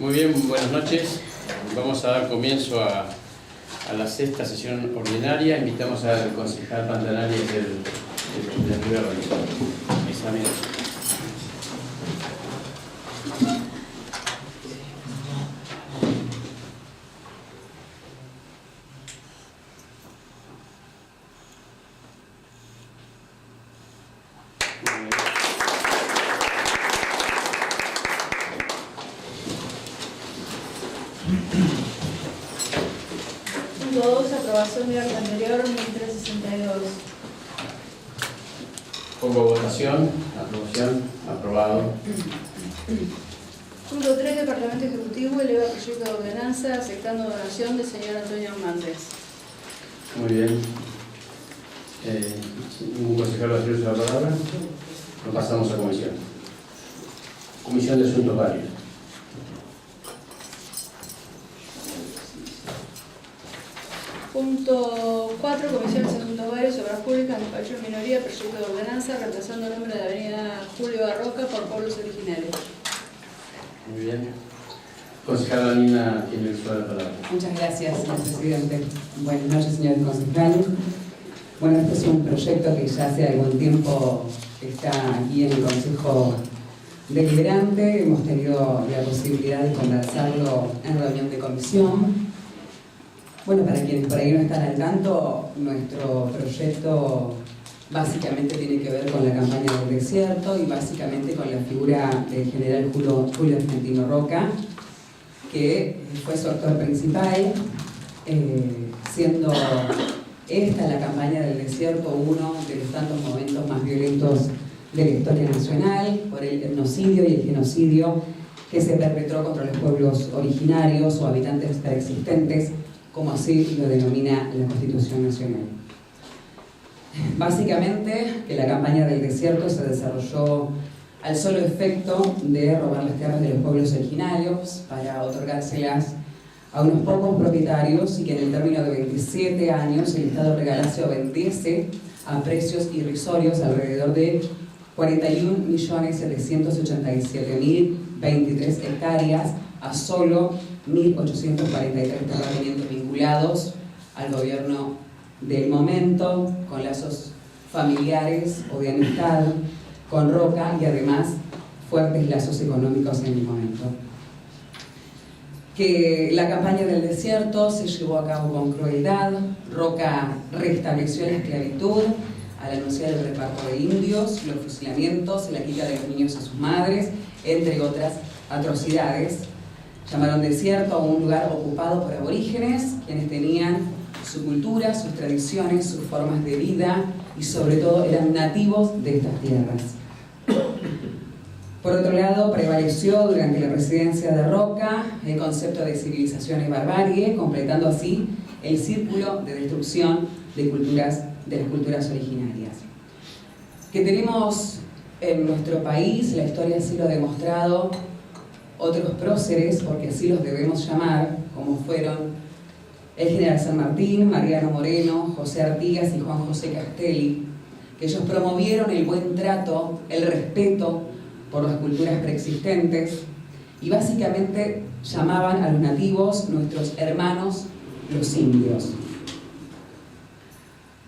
Muy bien, buenas noches. Vamos a dar comienzo a la sexta sesión ordinaria. Invitamos al concejal Pantanari del Río Arroyo. Examen. Punto 2, aprobación de orden anterior, 1362. Pongo a votación. Aprobación. Aprobado. Punto 3, Departamento Ejecutivo eleva proyecto de ordenanza aceptando donación del señor Antonio Hernández. Muy bien. ¿Ningún concejal va a hacer uso de la palabra? Lo pasamos a comisión. Comisión de Asuntos Varios. Punto 4, Comisión de Asuntos Varios, Obras Públicas, Despacho de Minoría, proyecto de ordenanza reemplazando el nombre de Avenida Julio Barroca por pueblos originarios. Muy bien. Concejala Nina tiene el uso de la palabra. Muchas gracias, señor presidente. Buenas noches, señores concejales. Bueno, este es un proyecto que ya hace algún tiempo está aquí en el Consejo Deliberante. Hemos tenido la posibilidad de conversarlo en reunión de comisión. Bueno, para quienes por ahí no están al tanto, nuestro proyecto básicamente tiene que ver con la campaña del desierto y básicamente con la figura del general Julio Argentino Roca, que fue su actor principal, siendo esta la campaña del desierto uno de los tantos momentos más violentos de la historia nacional, por el etnocidio y el genocidio que se perpetró contra los pueblos originarios o habitantes preexistentes, como así lo denomina la Constitución Nacional. Básicamente, que la campaña del desierto se desarrolló al solo efecto de robar las tierras de los pueblos originarios para otorgárselas a unos pocos propietarios y que en el término de 27 años el Estado regalase o vendiese a precios irrisorios alrededor de 41.787.023 hectáreas a solo 1.843 terratenientes vinculados al gobierno del momento, con lazos familiares o de amistad con Roca y además fuertes lazos económicos en el momento. Que la campaña del desierto se llevó a cabo con crueldad. Roca restableció la esclavitud al anunciar el reparto de indios, los fusilamientos, la quita de los niños a sus madres, entre otras atrocidades. Llamaron desierto a un lugar ocupado por aborígenes, quienes tenían su cultura, sus tradiciones, sus formas de vida y sobre todo eran nativos de estas tierras. Por otro lado, prevaleció durante la presidencia de Roca el concepto de civilización y barbarie, completando así el círculo de destrucción de las culturas originarias. Que tenemos en nuestro país, la historia así lo ha demostrado, otros próceres, porque así los debemos llamar, como fueron el general San Martín, Mariano Moreno, José Artigas y Juan José Castelli, que ellos promovieron el buen trato, el respeto por las culturas preexistentes y básicamente llamaban a los nativos nuestros hermanos los indios.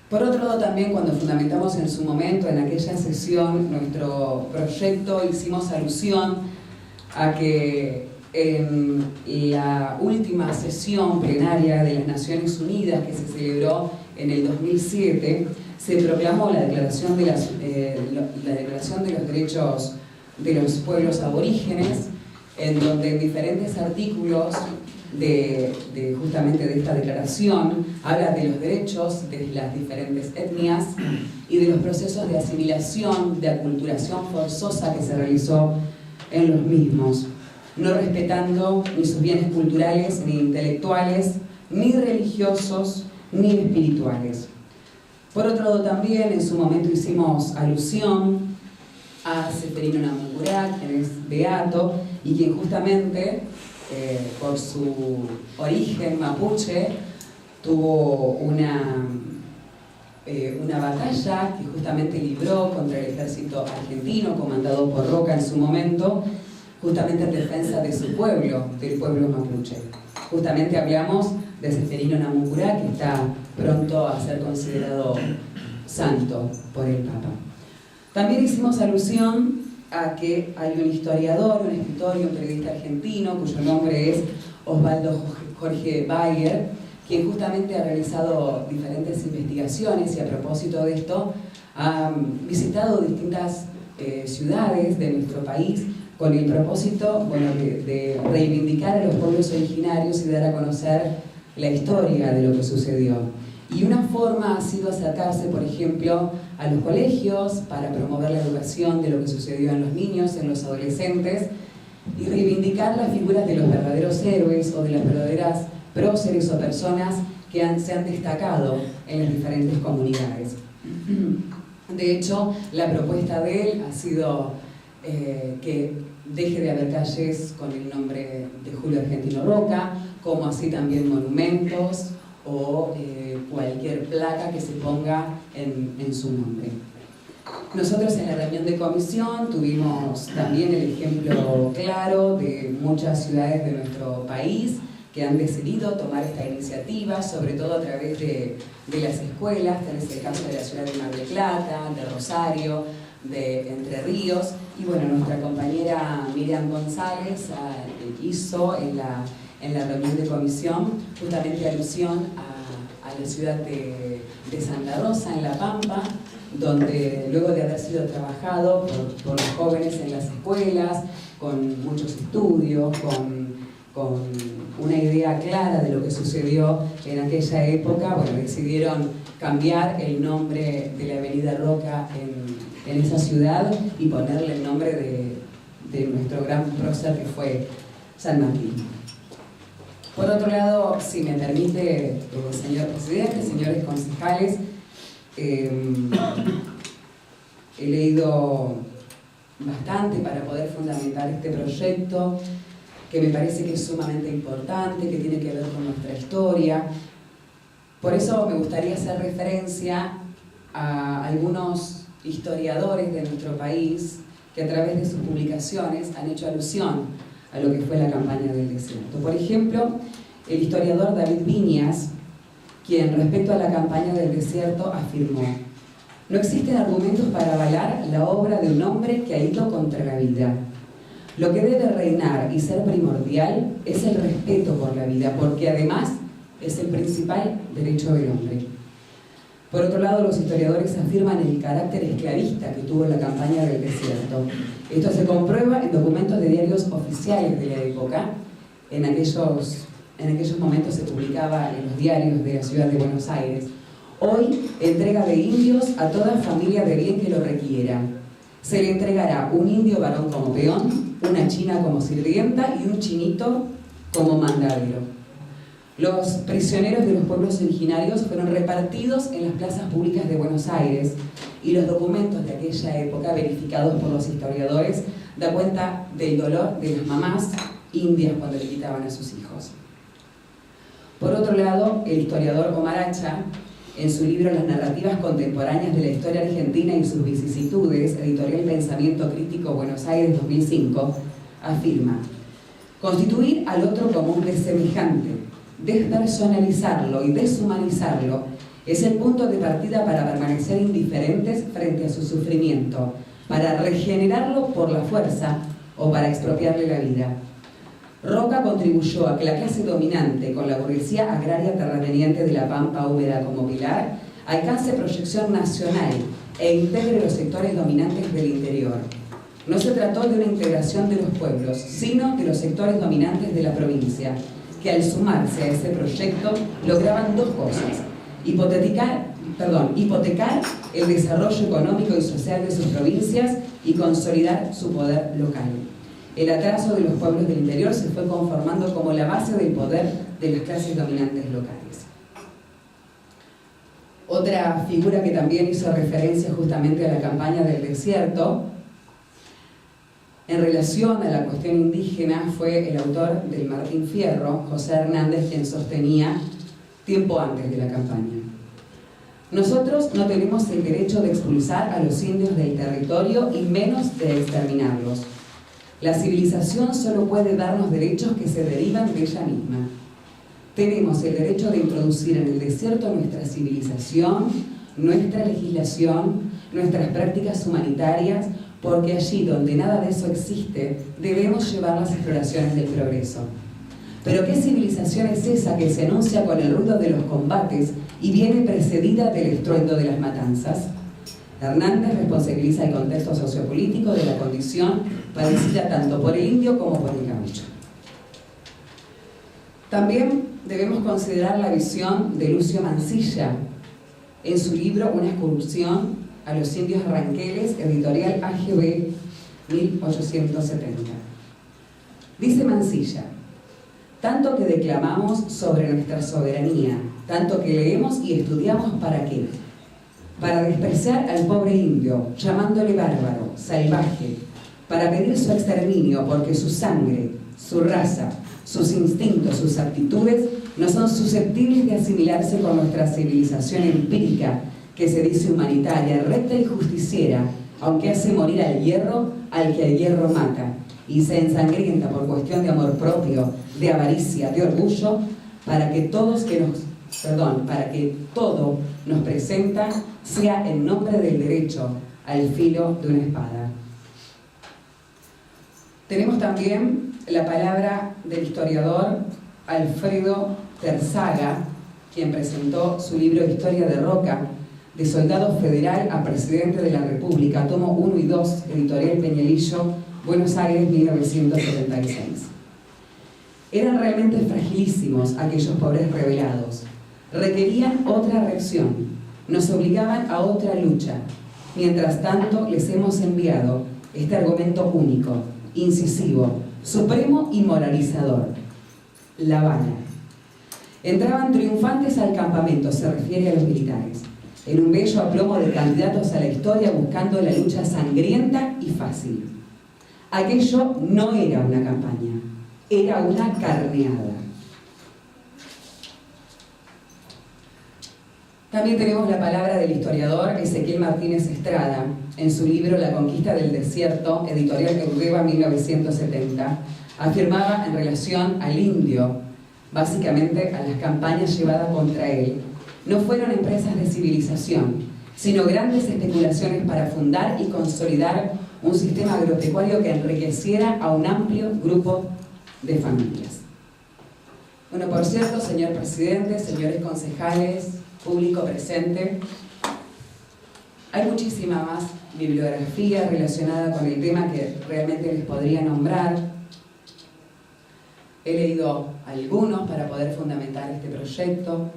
Por otro lado, también cuando fundamentamos en su momento, en aquella sesión, nuestro proyecto, hicimos alusión a que en la última sesión plenaria de las Naciones Unidas que se celebró en el 2007, se proclamó la Declaración de los Derechos de los Pueblos Aborígenes, en donde en diferentes artículos justamente de esta declaración habla de los derechos de las diferentes etnias y de los procesos de asimilación, de aculturación forzosa que se realizó en los mismos, no respetando ni sus bienes culturales, ni intelectuales, ni religiosos, ni espirituales. Por otro lado, también en su momento hicimos alusión a Seferino Namuncurá, quien es beato y quien justamente por su origen mapuche tuvo una batalla que justamente libró contra el ejército argentino comandado por Roca en su momento, justamente en defensa de su pueblo, del pueblo mapuche. Justamente hablamos de Seferino Namuncurá, que está pronto a ser considerado santo por el Papa. También hicimos alusión a que hay un historiador, un escritor y un periodista argentino, cuyo nombre es Osvaldo Jorge Bayer, quien justamente ha realizado diferentes investigaciones y a propósito de esto ha visitado distintas ciudades de nuestro país con el propósito, bueno, de reivindicar a los pueblos originarios y dar a conocer la historia de lo que sucedió. Y una forma ha sido acercarse, por ejemplo, a los colegios para promover la educación de lo que sucedió en los niños, en los adolescentes, y reivindicar las figuras de los verdaderos héroes o de las verdaderas próceres o personas que se han destacado en las diferentes comunidades. De hecho, la propuesta de él ha sido que deje de haber calles con el nombre de Julio Argentino Roca, como así también monumentos o cualquier placa que se ponga en su nombre. Nosotros en la reunión de comisión tuvimos también el ejemplo claro de muchas ciudades de nuestro país que han decidido tomar esta iniciativa, sobre todo a través de las escuelas, tal es el caso de la ciudad de Mar del Plata, de Rosario, de Entre Ríos, y bueno, nuestra compañera Miriam González hizo en la reunión de comisión justamente alusión a la ciudad de Santa Rosa, en La Pampa, donde luego de haber sido trabajado por los jóvenes en las escuelas, con muchos estudios, con una idea clara de lo que sucedió en aquella época, bueno, decidieron cambiar el nombre de la avenida Roca en esa ciudad y ponerle el nombre de nuestro gran prócer que fue San Martín. Por otro lado, si me permite, señor presidente, señores concejales, he leído bastante para poder fundamentar este proyecto, que me parece que es sumamente importante, que tiene que ver con nuestra historia. Por eso me gustaría hacer referencia a algunos historiadores de nuestro país que a través de sus publicaciones han hecho alusión a lo que fue la campaña del desierto. Por ejemplo, el historiador David Viñas, quien respecto a la campaña del desierto afirmó: no existen argumentos para avalar la obra de un hombre que ha ido contra la vida. Lo que debe reinar y ser primordial es el respeto por la vida, porque además es el principal derecho del hombre. Por otro lado, los historiadores afirman el carácter esclavista que tuvo la campaña del desierto. Esto se comprueba en documentos de diarios oficiales de la época. En aquellos momentos se publicaba en los diarios de la ciudad de Buenos Aires: hoy, entrega de indios a toda familia de bien que lo requiera. Se le entregará un indio varón como peón, una china como sirvienta y un chinito como mandadero. Los prisioneros de los pueblos originarios fueron repartidos en las plazas públicas de Buenos Aires, y los documentos de aquella época, verificados por los historiadores, dan cuenta del dolor de las mamás indias cuando le quitaban a sus hijos. Por otro lado, el historiador Omar Hacha, en su libro Las narrativas contemporáneas de la historia argentina y sus vicisitudes, editorial Pensamiento Crítico, Buenos Aires, 2005, afirma: constituir al otro como un desemejante, despersonalizarlo y deshumanizarlo es el punto de partida para permanecer indiferentes frente a su sufrimiento, para regenerarlo por la fuerza o para expropiarle la vida. Roca contribuyó a que la clase dominante, con la burguesía agraria terrateniente de la Pampa húmeda como pilar, alcance proyección nacional e integre los sectores dominantes del interior. No se trató de una integración de los pueblos, sino de los sectores dominantes de la provincia, que al sumarse a ese proyecto lograban dos cosas: hipotecar el desarrollo económico y social de sus provincias y consolidar su poder local. El atraso de los pueblos del interior se fue conformando como la base del poder de las clases dominantes locales. Otra figura que también hizo referencia justamente a la campaña del desierto en relación a la cuestión indígena fue el autor del Martín Fierro, José Hernández, quien sostenía tiempo antes de la campaña: nosotros no tenemos el derecho de expulsar a los indios del territorio y menos de exterminarlos. La civilización solo puede darnos derechos que se derivan de ella misma. Tenemos el derecho de introducir en el desierto nuestra civilización, nuestra legislación, nuestras prácticas humanitarias, porque allí donde nada de eso existe, debemos llevar las exploraciones del progreso. Pero ¿qué civilización es esa que se anuncia con el ruido de los combates y viene precedida del estruendo de las matanzas? Hernández responsabiliza el contexto sociopolítico de la condición padecida tanto por el indio como por el gaucho. También debemos considerar la visión de Lucio Mansilla en su libro Una excursión a los indios ranqueles, editorial AGB 1870. Dice Mansilla: tanto que declamamos sobre nuestra soberanía, tanto que leemos y estudiamos, ¿para qué? Para despreciar al pobre indio, llamándole bárbaro, salvaje, para pedir su exterminio porque su sangre, su raza, sus instintos, sus aptitudes no son susceptibles de asimilarse con nuestra civilización empírica, que se dice humanitaria, recta y justiciera, aunque hace morir al que el hierro mata, y se ensangrienta por cuestión de amor propio, de avaricia, de orgullo, para que todo nos presenta sea en nombre del derecho al filo de una espada. Tenemos también la palabra del historiador Alfredo Terzaga, quien presentó su libro Historia de Roca, de soldado federal a presidente de la República, tomo 1 y 2, editorial Peñalillo, Buenos Aires, 1976. Eran realmente fragilísimos aquellos pobres rebelados. Requerían otra reacción, nos obligaban a otra lucha. Mientras tanto, les hemos enviado este argumento único, incisivo, supremo y moralizador: La Habana. Entraban triunfantes al campamento, se refiere a los militares, en un bello aplomo de candidatos a la historia, buscando la lucha sangrienta y fácil. Aquello no era una campaña, era una carneada. También tenemos la palabra del historiador Ezequiel Martínez Estrada, en su libro La conquista del desierto, editorial Urdeva, 1970, afirmaba en relación al indio, básicamente a las campañas llevadas contra él: no fueron empresas de civilización, sino grandes especulaciones para fundar y consolidar un sistema agropecuario que enriqueciera a un amplio grupo de familias. Bueno, por cierto, señor presidente, señores concejales, público presente, hay muchísima más bibliografía relacionada con el tema que realmente les podría nombrar. He leído algunos para poder fundamentar este proyecto.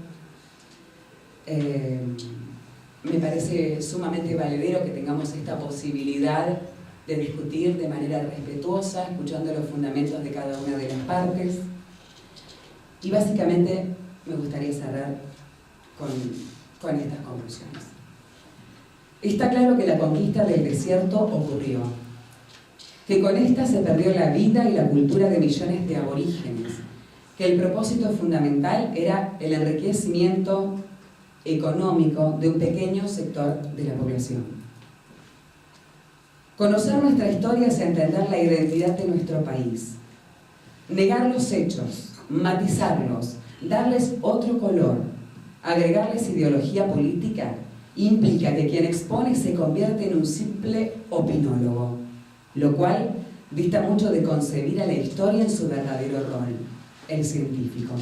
Me parece sumamente valedero que tengamos esta posibilidad de discutir de manera respetuosa, escuchando los fundamentos de cada una de las partes. Y básicamente me gustaría cerrar con estas conclusiones. Está claro que la conquista del desierto ocurrió, que con esta se perdió la vida y la cultura de millones de aborígenes, que el propósito fundamental era el enriquecimiento económico de un pequeño sector de la población. Conocer nuestra historia es entender la identidad de nuestro país. Negar los hechos, matizarlos, darles otro color, agregarles ideología política, implica que quien expone se convierte en un simple opinólogo, lo cual dista mucho de concebir a la historia en su verdadero rol, el científico.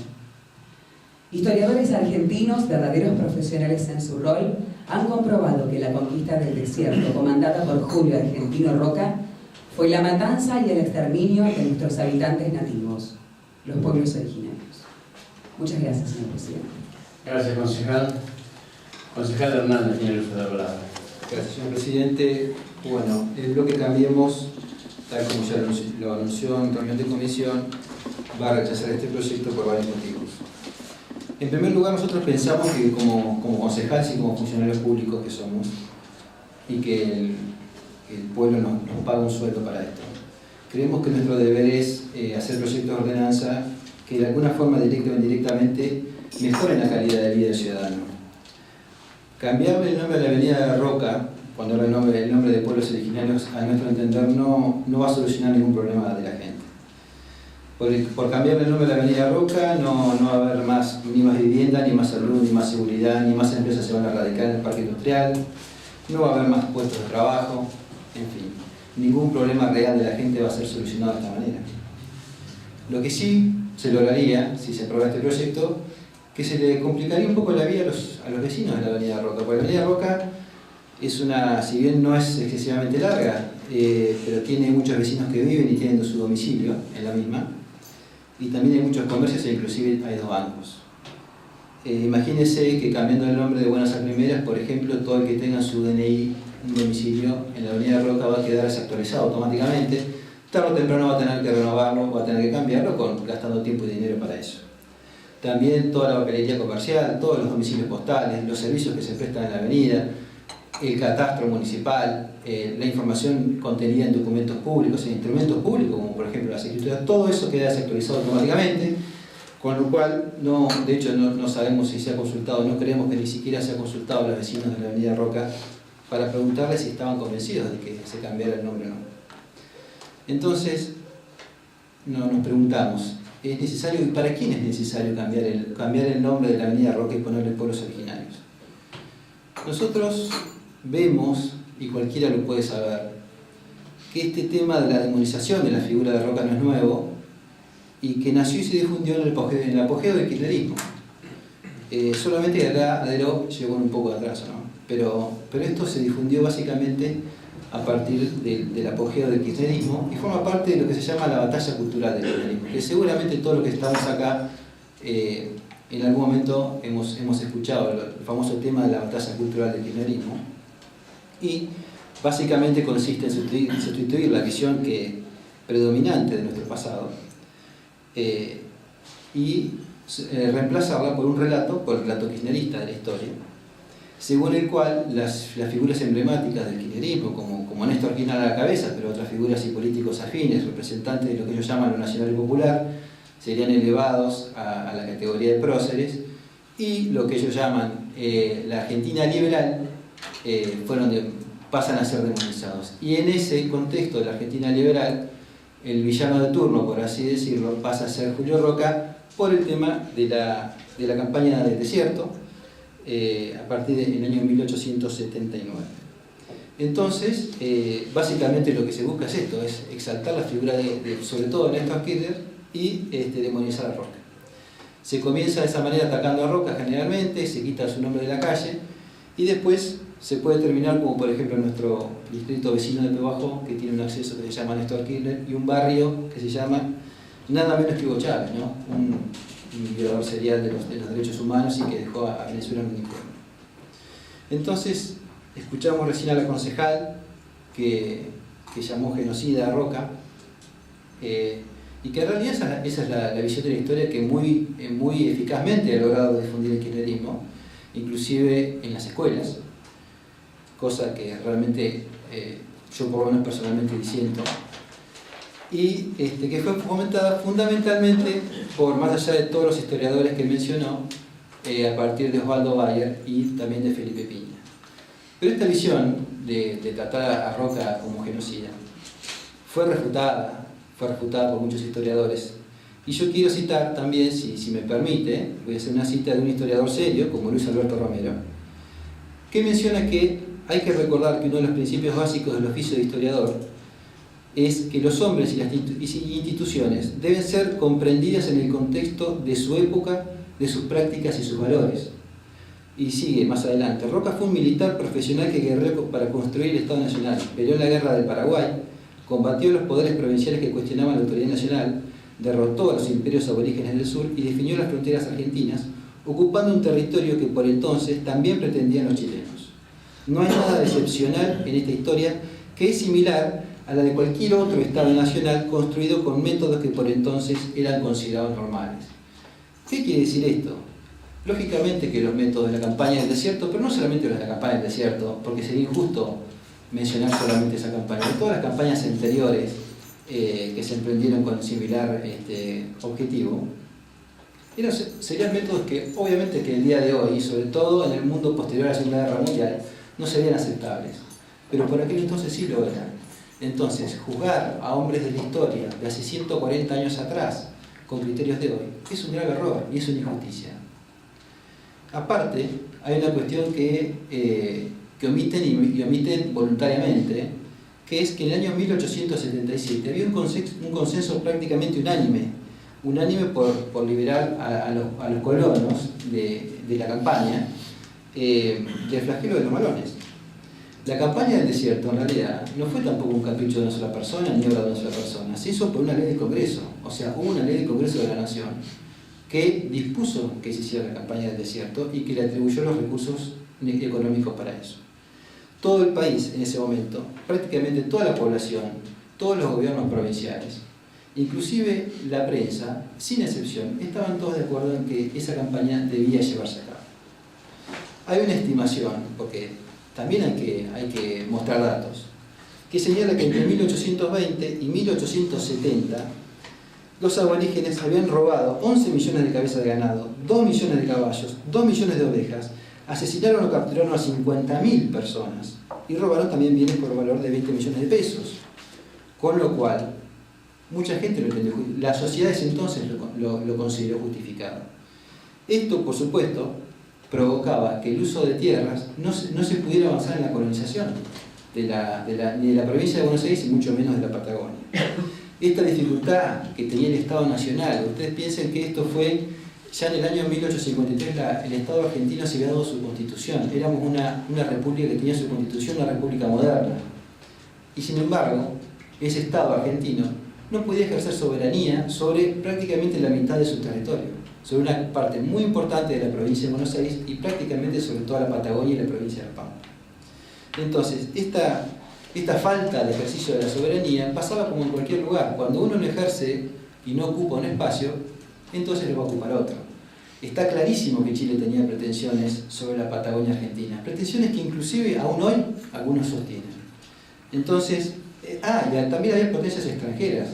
Historiadores argentinos, verdaderos profesionales en su rol, han comprobado que la conquista del desierto, comandada por Julio Argentino Roca, fue la matanza y el exterminio de nuestros habitantes nativos, los pueblos originarios. Muchas gracias, señor presidente. Gracias, concejal. Concejal Hernández tiene el uso de la palabra. Gracias, señor presidente. Bueno, el bloque Cambiemos, tal como ya lo anunció en reunión de comisión, va a rechazar este proyecto por varios motivos. En primer lugar, nosotros pensamos que como concejales y como funcionarios públicos que somos, y que el pueblo nos paga un sueldo para esto, creemos que nuestro deber es hacer proyectos de ordenanza que de alguna forma, directa o indirectamente, mejoren la calidad de vida del ciudadano. Cambiarle el nombre a la avenida Roca cuando habla el nombre de pueblos originarios, a nuestro entender, no va a solucionar ningún problema de la gente. Por cambiar el nombre de la Avenida Roca no va a haber ni más vivienda, ni más salud, ni más seguridad, ni más empresas se van a radicar en el parque industrial, no va a haber más puestos de trabajo, en fin, ningún problema real de la gente va a ser solucionado de esta manera. Lo que sí se lograría, si se aprueba este proyecto, que se le complicaría un poco la vida a los vecinos de la Avenida Roca, porque la Avenida Roca es si bien no es excesivamente larga, pero tiene muchos vecinos que viven y tienen su domicilio en la misma, y también hay muchos comercios e inclusive hay 2 bancos. Imagínense que cambiando el nombre de Buenas a Primeras, por ejemplo, todo el que tenga su DNI, un domicilio en la Avenida Roca va a quedar desactualizado automáticamente, tarde o temprano va a tener que renovarlo, va a tener que cambiarlo, gastando tiempo y dinero para eso. También toda la papelería comercial, todos los domicilios postales, los servicios que se prestan en la avenida, el catastro municipal, la información contenida en documentos públicos, en instrumentos públicos, como por ejemplo las escrituras, todo eso queda desactualizado automáticamente, con lo cual, de hecho no sabemos si se ha consultado, no creemos que ni siquiera se ha consultado a los vecinos de la Avenida Roca para preguntarles si estaban convencidos de que se cambiara el nombre o no. Entonces, nos preguntamos, ¿es necesario y para quién es necesario cambiar el nombre de la Avenida Roca y ponerle pueblos originarios? Nosotros vemos, y cualquiera lo puede saber, que este tema de la demonización de la figura de Roca no es nuevo y que nació y se difundió en el apogeo del kirchnerismo. Solamente que acá Adero llegó un poco de atraso, ¿no? Pero esto se difundió básicamente a partir del apogeo del kirchnerismo y forma parte de lo que se llama la batalla cultural del kirchnerismo, que seguramente todos los que estamos acá en algún momento hemos escuchado el famoso tema de la batalla cultural del kirchnerismo, y básicamente consiste en sustituir la visión predominante de nuestro pasado y reemplazarla por el relato kirchnerista de la historia, según el cual las figuras emblemáticas del kirchnerismo, como Néstor Kirchner a la cabeza, pero otras figuras y políticos afines, representantes de lo que ellos llaman lo nacional y popular, serían elevados a la categoría de próceres, y lo que ellos llaman la Argentina liberal pasan a ser demonizados. Y en ese contexto de la Argentina liberal, el villano de turno, por así decirlo, pasa a ser Julio Roca por el tema de la campaña del desierto, a partir del año 1879. Entonces, básicamente lo que se busca es esto, es exaltar la figura sobre todo de Néstor Kirchner y demonizar a Roca. Se comienza de esa manera atacando a Roca generalmente, se quita su nombre de la calle y después se puede terminar como por ejemplo en nuestro distrito vecino de Pehuajó, que tiene un acceso que se llama Néstor Kirchner, y un barrio que se llama nada menos que Hugo Chávez, ¿no? un violador serial de los derechos humanos y que dejó a Venezuela en un infierno. Entonces, escuchamos recién a la concejal que llamó genocida a Roca, y que en realidad esa es la visión de la historia que muy eficazmente ha logrado difundir el kirchnerismo, inclusive en las escuelas, cosa que realmente yo por lo menos personalmente disiento, y que fue fomentada fundamentalmente más allá de todos los historiadores que mencionó, a partir de Osvaldo Bayer y también de Felipe Piña. Pero esta visión de tratar a Roca como genocida fue refutada por muchos historiadores, y yo quiero citar también, si me permite, voy a hacer una cita de un historiador serio como Luis Alberto Romero, que menciona que hay que recordar que uno de los principios básicos del oficio de historiador es que los hombres y las instituciones deben ser comprendidas en el contexto de su época, de sus prácticas y sus valores. Y sigue más adelante: Roca fue un militar profesional que guerreó para construir el Estado Nacional, peleó en la Guerra del Paraguay, combatió los poderes provinciales que cuestionaban la autoridad nacional, derrotó a los imperios aborígenes del sur y definió las fronteras argentinas, ocupando un territorio que por entonces también pretendían los chilenos. No hay nada de excepcional en esta historia, que es similar a la de cualquier otro Estado nacional construido con métodos que por entonces eran considerados normales. ¿Qué quiere decir esto? Lógicamente que los métodos de la campaña del desierto, pero no solamente los de la campaña del desierto, porque sería injusto mencionar solamente esa campaña, de todas las campañas anteriores que se emprendieron con similar objetivo, serían métodos que obviamente que el día de hoy, y sobre todo en el mundo posterior a la Segunda Guerra Mundial, no serían aceptables. pero por aquel entonces sí lo eran. Entonces, juzgar a hombres de la historia de hace 140 años atrás con criterios de hoy es un grave error y es una injusticia. Aparte, hay una cuestión que omiten y omiten voluntariamente, que es que en el año 1877 había un consenso prácticamente unánime por liberar a los colonos de la campaña del flagelo de los malones. La campaña del desierto, en realidad, no fue tampoco un capricho de una sola persona, ni obra de una sola persona. Se hizo por una ley del Congreso. O sea, hubo una ley del Congreso de la Nación que dispuso que se hiciera la campaña del desierto y que le atribuyó los recursos económicos para eso. Todo el país, en ese momento, prácticamente toda la población, todos los gobiernos provinciales, inclusive la prensa, sin excepción, estaban todos de acuerdo en que esa campaña debía llevarse a cabo. Hay una estimación, porque también hay que mostrar datos, que señala que entre 1820 y 1870 los aborígenes habían robado 11 millones de cabezas de ganado, 2 millones de caballos, 2 millones de ovejas, asesinaron o capturaron a 50.000 personas y robaron también bienes por valor de 20 millones de pesos. Con lo cual, mucha gente lo entendió, la sociedad de ese entonces lo consideró justificado. Esto, por supuesto, provocaba que el uso de tierras no se pudiera avanzar en la colonización ni de la provincia de Buenos Aires y mucho menos de la Patagonia. Esta dificultad que tenía el Estado Nacional, ustedes piensen que esto fue ya en el año 1853, el Estado argentino se había dado su constitución, éramos una república que tenía su constitución, una república moderna, y sin embargo, ese Estado argentino no podía ejercer soberanía sobre prácticamente la mitad de su territorio, sobre una parte muy importante de la provincia de Buenos Aires y prácticamente sobre toda la Patagonia y la provincia de La Pampa. Entonces, esta falta de ejercicio de la soberanía pasaba como en cualquier lugar. Cuando uno no ejerce y no ocupa un espacio, entonces lo va a ocupar otro. Está clarísimo que Chile tenía pretensiones sobre la Patagonia argentina, pretensiones que inclusive aún hoy algunos sostienen. Entonces, también había potencias extranjeras.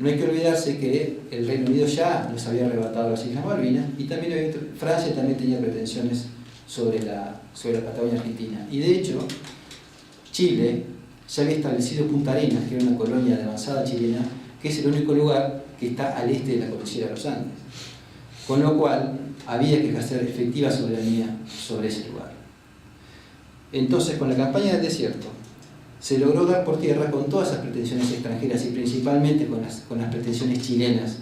No hay que olvidarse que el Reino Unido ya nos había arrebatado las Islas Malvinas y también Francia también tenía pretensiones sobre la Patagonia argentina. Y de hecho, Chile ya había establecido Punta Arenas, que era una colonia de avanzada chilena, que es el único lugar que está al este de la cordillera de los Andes. Con lo cual, había que ejercer efectiva soberanía sobre ese lugar. Entonces, con la campaña del desierto, se logró dar por tierra con todas esas pretensiones extranjeras y principalmente con las pretensiones chilenas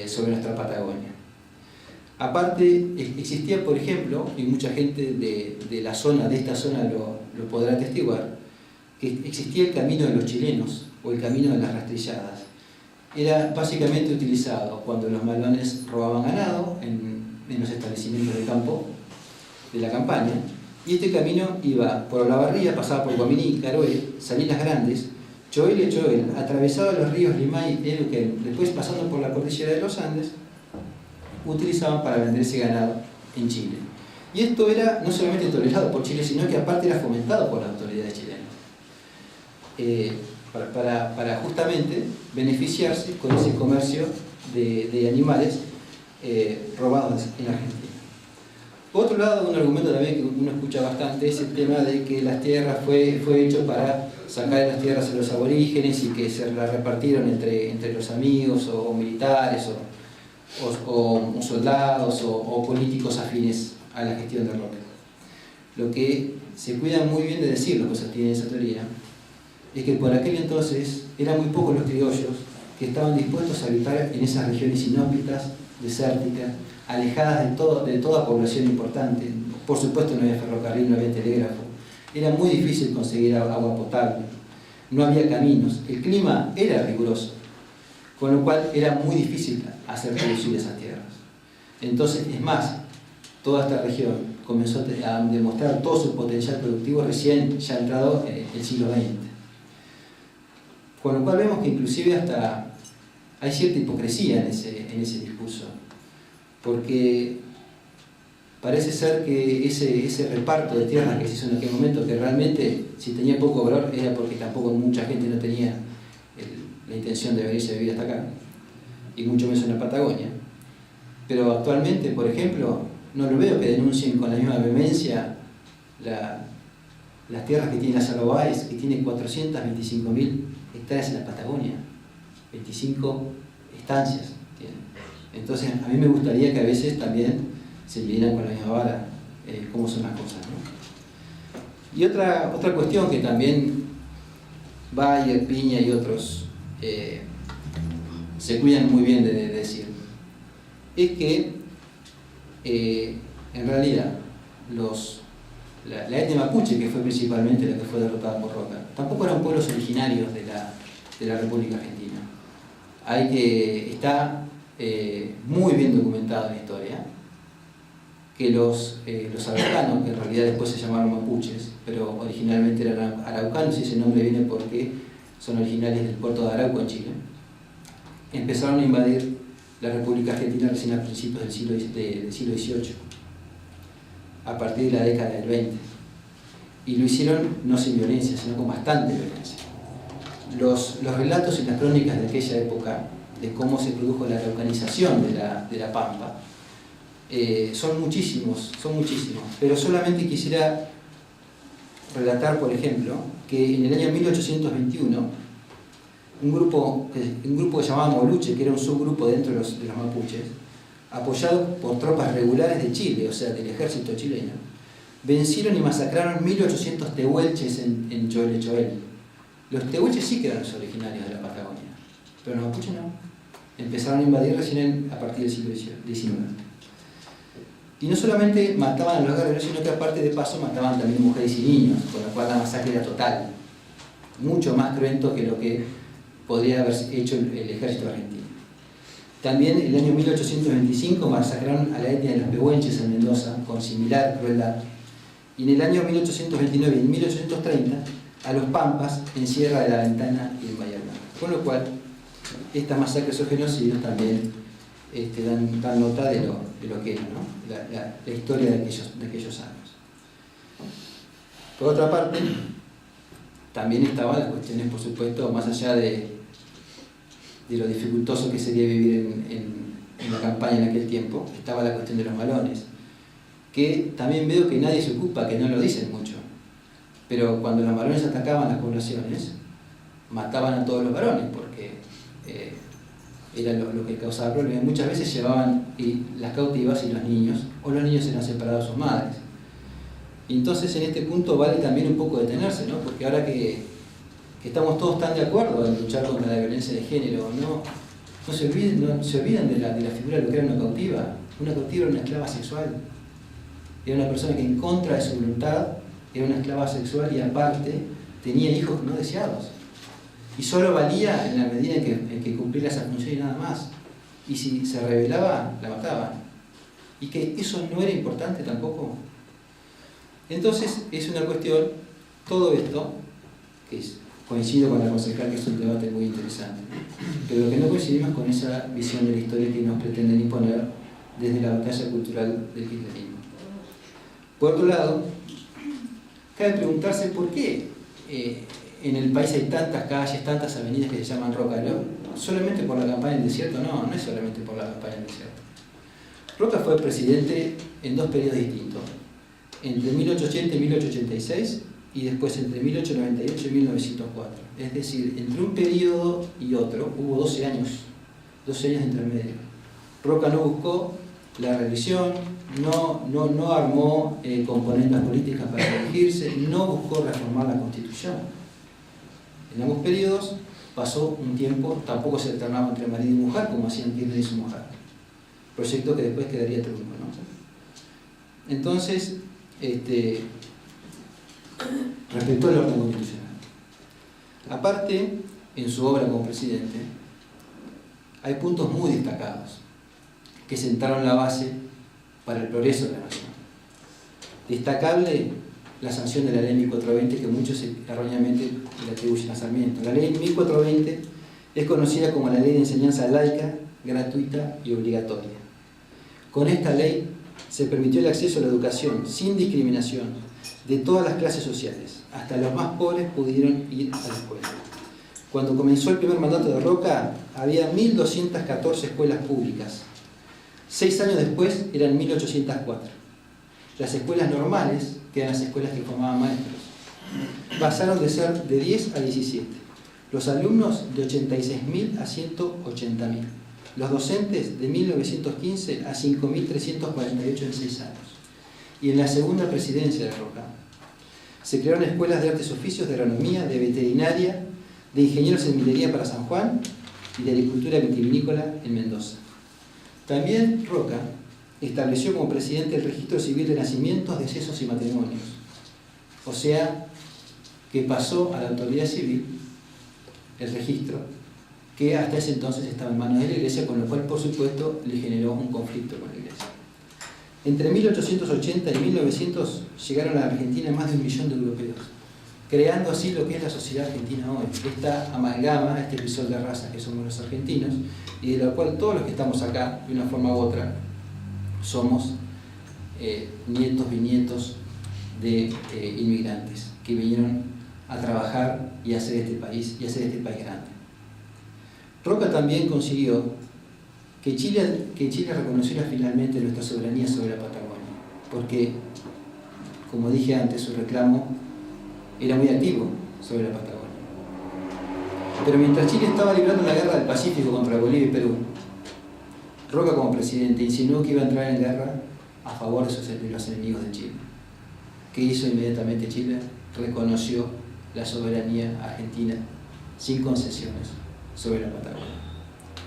sobre nuestra Patagonia. Aparte, existía, por ejemplo, y mucha gente de esta zona lo podrá atestiguar, que existía el camino de los chilenos o el camino de las rastrilladas. Era básicamente utilizado cuando los malones robaban ganado en los establecimientos de campo de la campaña, y este camino iba por Olavarría, pasaba por Guaminí, Caroe, Salinas Grandes, Choel y Choel, atravesaba los ríos Limay y Neuquén, después pasando por la cordillera de los Andes, utilizaban para vender ese ganado en Chile. Y esto era no solamente tolerado por Chile, sino que aparte era fomentado por las autoridades chilenas, para justamente beneficiarse con ese comercio de animales robados en Argentina. Por otro lado, un argumento también que uno escucha bastante es el tema de que las tierras fue hecho para sacar las tierras a los aborígenes y que se las repartieron entre los amigos o militares o soldados o políticos afines a la gestión de Roca. Lo que se cuida muy bien de decir, lo que sostiene esa teoría, es que por aquel entonces eran muy pocos los criollos que estaban dispuestos a habitar en esas regiones inhóspitas, desérticas, alejadas de toda población importante. Por supuesto no había ferrocarril, no había telégrafo, era muy difícil conseguir agua potable, no había caminos, el clima era riguroso, con lo cual era muy difícil hacer producir esas tierras. Entonces, es más, toda esta región comenzó a demostrar todo su potencial productivo recién ya entrado el siglo XX. Con lo cual vemos que inclusive hasta hay cierta hipocresía en ese discurso, porque parece ser que ese reparto de tierras que se hizo en aquel momento, que realmente si tenía poco valor era porque tampoco mucha gente no tenía la intención de venirse a vivir hasta acá, y mucho menos en la Patagonia. Pero actualmente, por ejemplo, no lo veo que denuncien con la misma vehemencia las tierras que tiene la Cerro Báez, que tiene 425.000 hectáreas en la Patagonia, 25 estancias tiene. Entonces, a mí me gustaría que a veces también se midieran con la misma vara cómo son las cosas, ¿no? Y otra cuestión que también Bayer, Piña y otros se cuidan muy bien de decir, es que en realidad la etnia mapuche, que fue principalmente la que fue derrotada por Roca, tampoco eran pueblos originarios de la República Argentina. Está muy bien documentado en la historia que los araucanos, que en realidad después se llamaron mapuches, pero originalmente eran araucanos, y ese nombre viene porque son originarios del puerto de Arauco en Chile, empezaron a invadir la República Argentina recién a principios del siglo XVIII, a partir de la década del 20. Y lo hicieron no sin violencia, sino con bastante violencia. Los relatos y las crónicas de aquella época, de cómo se produjo la araucanización de la Pampa, son muchísimos, pero solamente quisiera relatar, por ejemplo, que en el año 1821 un grupo que se llamaba Moluche, que era un subgrupo dentro de los mapuches, apoyado por tropas regulares de Chile, o sea, del ejército chileno, vencieron y masacraron 1800 tehuelches en Choel. Los tehuelches sí que eran los originarios de la Patagonia, pero los mapuches no. Empezaron a invadir recién a partir del siglo XIX. Y no solamente mataban a los guerreros, sino que aparte de paso mataban también mujeres y niños, con lo cual la masacre era total. Mucho más cruento que lo que podría haber hecho el ejército argentino. También en el año 1825 masacraron a la etnia de los pehuenches en Mendoza, con similar crueldad. Y en el año 1829 y en 1830 a los pampas en Sierra de la Ventana y en Bahía Blanca. Con lo cual, estas masacres o genocidios también dan nota de lo que era, ¿no? la historia de aquellos años. Por otra parte, también estaban las cuestiones, por supuesto, más allá de lo dificultoso que sería vivir en la campaña en aquel tiempo, estaba la cuestión de los malones, que también veo que nadie se ocupa, que no lo dicen mucho, pero cuando los malones atacaban las poblaciones, mataban a todos los varones, porque era lo que causaba problemas. Muchas veces llevaban las cautivas y los niños, o los niños eran separados de sus madres. Y entonces en este punto vale también un poco detenerse, ¿no? Porque ahora que estamos todos tan de acuerdo en luchar contra la violencia de género, no se olvidan de la figura de lo que era una cautiva. Una cautiva era una esclava sexual. Era una persona que en contra de su voluntad era una esclava sexual y aparte tenía hijos no deseados. Y solo valía en la medida en que cumpliera esa función y nada más. Y si se rebelaba, la mataban. Y que eso no era importante tampoco. Entonces es una cuestión, todo esto, que coincido con la concejal que es un debate muy interesante, pero que no coincidimos con esa visión de la historia que nos pretenden imponer desde la batalla cultural del kirchnerismo. Por otro lado, cabe preguntarse por qué en el país hay tantas calles, tantas avenidas que se llaman Roca. ¿Solamente por la campaña del desierto? No es solamente por la campaña del desierto. Roca fue presidente en dos periodos distintos, entre 1880 y 1886 y después entre 1898 y 1904. Es decir, entre un periodo y otro hubo 12 años de intermedio. Roca no buscó la reelección, no armó componentes políticas para reelegirse, no buscó reformar la Constitución. En ambos periodos pasó un tiempo, tampoco se alternaba entre marido y mujer, como hacían Kirchner y su mujer. Proyecto que después quedaría trunco, ¿no? Entonces, respetó el orden constitucional. Aparte, en su obra como presidente, hay puntos muy destacados que sentaron la base para el progreso de la nación. Destacable la sanción de la ley 1420, que muchos erróneamente le atribuyen a Sarmiento. La ley 1420 es conocida como la ley de enseñanza laica, gratuita y obligatoria. Con esta ley se permitió el acceso a la educación sin discriminación de todas las clases sociales. Hasta los más pobres pudieron ir a la escuela. Cuando comenzó el primer mandato de Roca, había 1.214 escuelas públicas. 6 años después eran 1.804. Las escuelas normales, que eran las escuelas que formaban maestros, pasaron de ser de 10 a 17. Los alumnos de 86.000 a 180.000. Los docentes de 1.915 a 5.348 en 6 años. Y en la segunda presidencia de Roca se crearon escuelas de artes y oficios, de agronomía, de veterinaria, de ingenieros en minería para San Juan y de agricultura vitivinícola en Mendoza. También Roca estableció como presidente el registro civil de nacimientos, decesos y matrimonios. O sea, que pasó a la autoridad civil el registro, que hasta ese entonces estaba en manos de la Iglesia, con lo cual, por supuesto, le generó un conflicto con la Iglesia. Entre 1880 y 1900 llegaron a la Argentina más de 1 millón de europeos, creando así lo que es la sociedad argentina hoy, esta amalgama, este crisol de razas que somos los argentinos, y de la cual todos los que estamos acá, de una forma u otra, somos nietos, bisnietos de inmigrantes que vinieron a trabajar y a hacer este país grande. Roca también consiguió que Chile reconociera finalmente nuestra soberanía sobre la Patagonia, porque, como dije antes, su reclamo era muy activo sobre la Patagonia. Pero mientras Chile estaba librando la guerra del Pacífico contra Bolivia y Perú, Roca, como presidente, insinuó que iba a entrar en guerra a favor de los enemigos de Chile. ¿Qué hizo inmediatamente Chile? Reconoció la soberanía argentina sin concesiones sobre la Patagonia.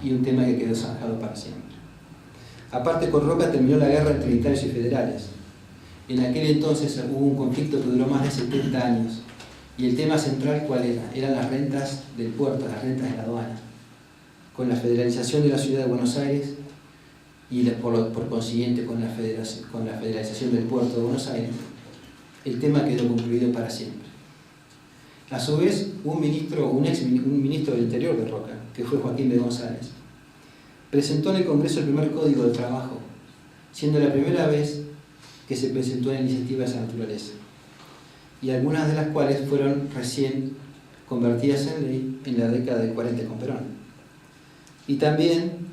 Y un tema que quedó zanjado para siempre. Aparte, con Roca terminó la guerra entre militares y federales. En aquel entonces hubo un conflicto que duró más de 70 años. Y el tema central, ¿cuál era? Eran las rentas del puerto, las rentas de la aduana. Con la federalización de la ciudad de Buenos Aires y por consiguiente con la federalización del puerto de Buenos Aires, el tema quedó concluido para siempre. A su vez, un ministro del Interior de Roca, que fue Joaquín B. González, presentó en el Congreso el primer Código del Trabajo, siendo la primera vez que se presentó una iniciativa de esa naturaleza, y algunas de las cuales fueron recién convertidas en ley en la década del 40 con Perón. Y también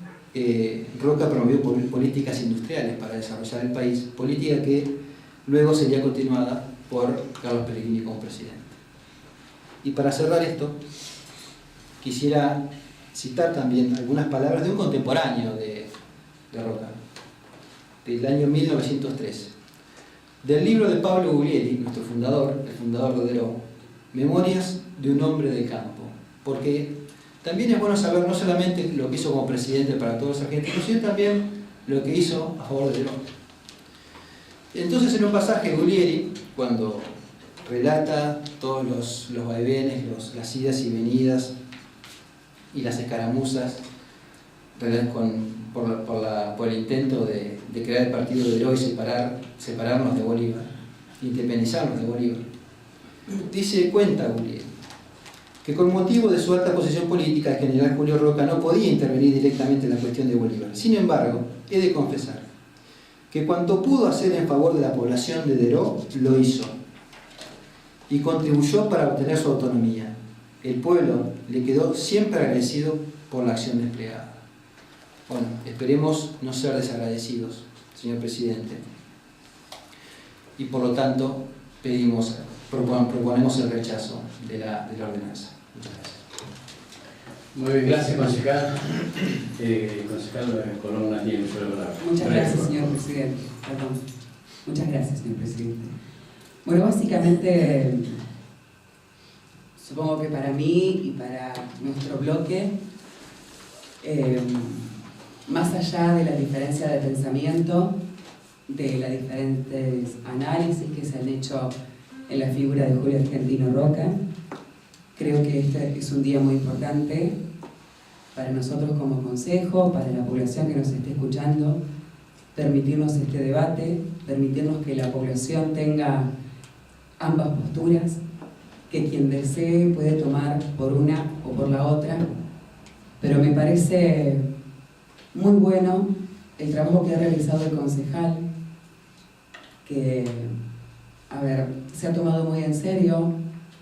Roca promovió políticas industriales para desarrollar el país, política que luego sería continuada por Carlos Pellegrini como presidente. Y para cerrar esto, quisiera citar también algunas palabras de un contemporáneo de Roca, del año 1913, del libro de Pablo Guglieri, nuestro fundador, el fundador de Deró, Memorias de un hombre del campo, porque también es bueno saber no solamente lo que hizo como presidente para todos los argentinos, sino también lo que hizo a favor de Deró. Entonces, en un pasaje, Guglieri, cuando relata todos los vaivenes, las idas y venidas y las escaramuzas por el intento de crear el partido de Deró y separarnos de Bolívar, independizarnos de Bolívar, cuenta Guglieri que con motivo de su alta posición política, el general Julio Roca no podía intervenir directamente en la cuestión de Bolívar. Sin embargo, he de confesar que cuanto pudo hacer en favor de la población de Deró, lo hizo y contribuyó para obtener su autonomía. El pueblo le quedó siempre agradecido por la acción desplegada. Bueno, esperemos no ser desagradecidos, señor presidente, y por lo tanto proponemos el rechazo de la ordenanza. Muchas gracias. Muy bien, gracias, concejal. Concejal Colonna tiene uso de la palabra. Muchas gracias, señor presidente. Perdón. Muchas gracias, señor presidente. Bueno, básicamente, supongo que para mí y para nuestro bloque, más allá de la diferencia de pensamiento, de los diferentes análisis que se han hecho en la figura de Julio Argentino Roca, creo que este es un día muy importante para nosotros como consejo, para la población que nos esté escuchando, permitirnos este debate, permitirnos que la población tenga ambas posturas, que quien desee puede tomar por una o por la otra, pero me parece muy bueno el trabajo que ha realizado el concejal, que, se ha tomado muy en serio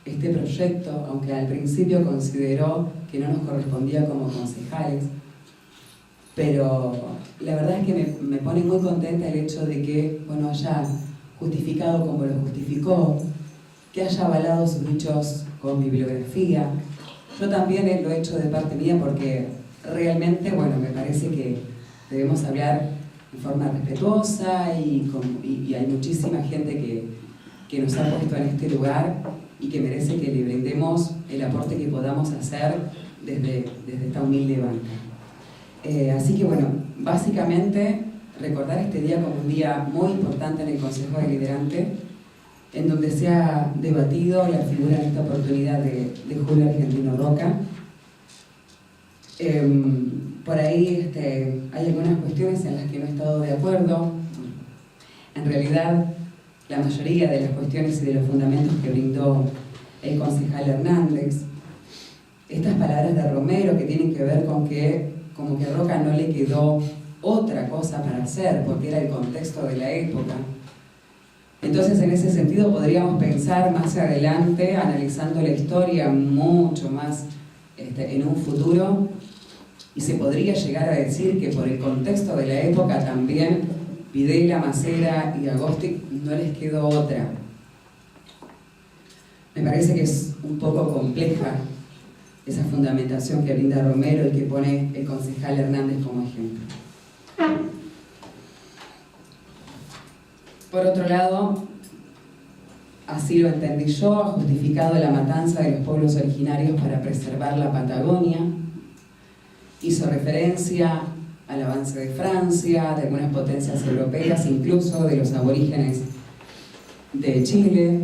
este proyecto, aunque al principio consideró que no nos correspondía como concejales, pero la verdad es que me pone muy contenta el hecho de que haya justificado como lo justificó, que haya avalado sus dichos con bibliografía. Yo también lo he hecho de parte mía porque realmente, bueno, me parece que debemos hablar de forma respetuosa y hay muchísima gente que nos ha puesto en este lugar y que merece que le brindemos el aporte que podamos hacer desde esta humilde banca. Así que bueno, básicamente recordar este día como un día muy importante en el Consejo Deliberante, en donde se ha debatido la figura en esta oportunidad de Julio Argentino Roca. Por ahí hay algunas cuestiones en las que no he estado de acuerdo. En realidad, la mayoría de las cuestiones y de los fundamentos que brindó el concejal Hernández, estas palabras de Romero que tienen que ver con que como que a Roca no le quedó otra cosa para hacer, porque era el contexto de la época. Entonces, en ese sentido, podríamos pensar más adelante, analizando la historia mucho más en un futuro, y se podría llegar a decir que por el contexto de la época también Videla, Macera y Agosti no les quedó otra. Me parece que es un poco compleja esa fundamentación que brinda Romero y que pone el concejal Hernández como ejemplo. Por otro lado, así lo entendí yo, ha justificado la matanza de los pueblos originarios para preservar la Patagonia, hizo referencia al avance de Francia, de algunas potencias europeas, incluso de los aborígenes de Chile,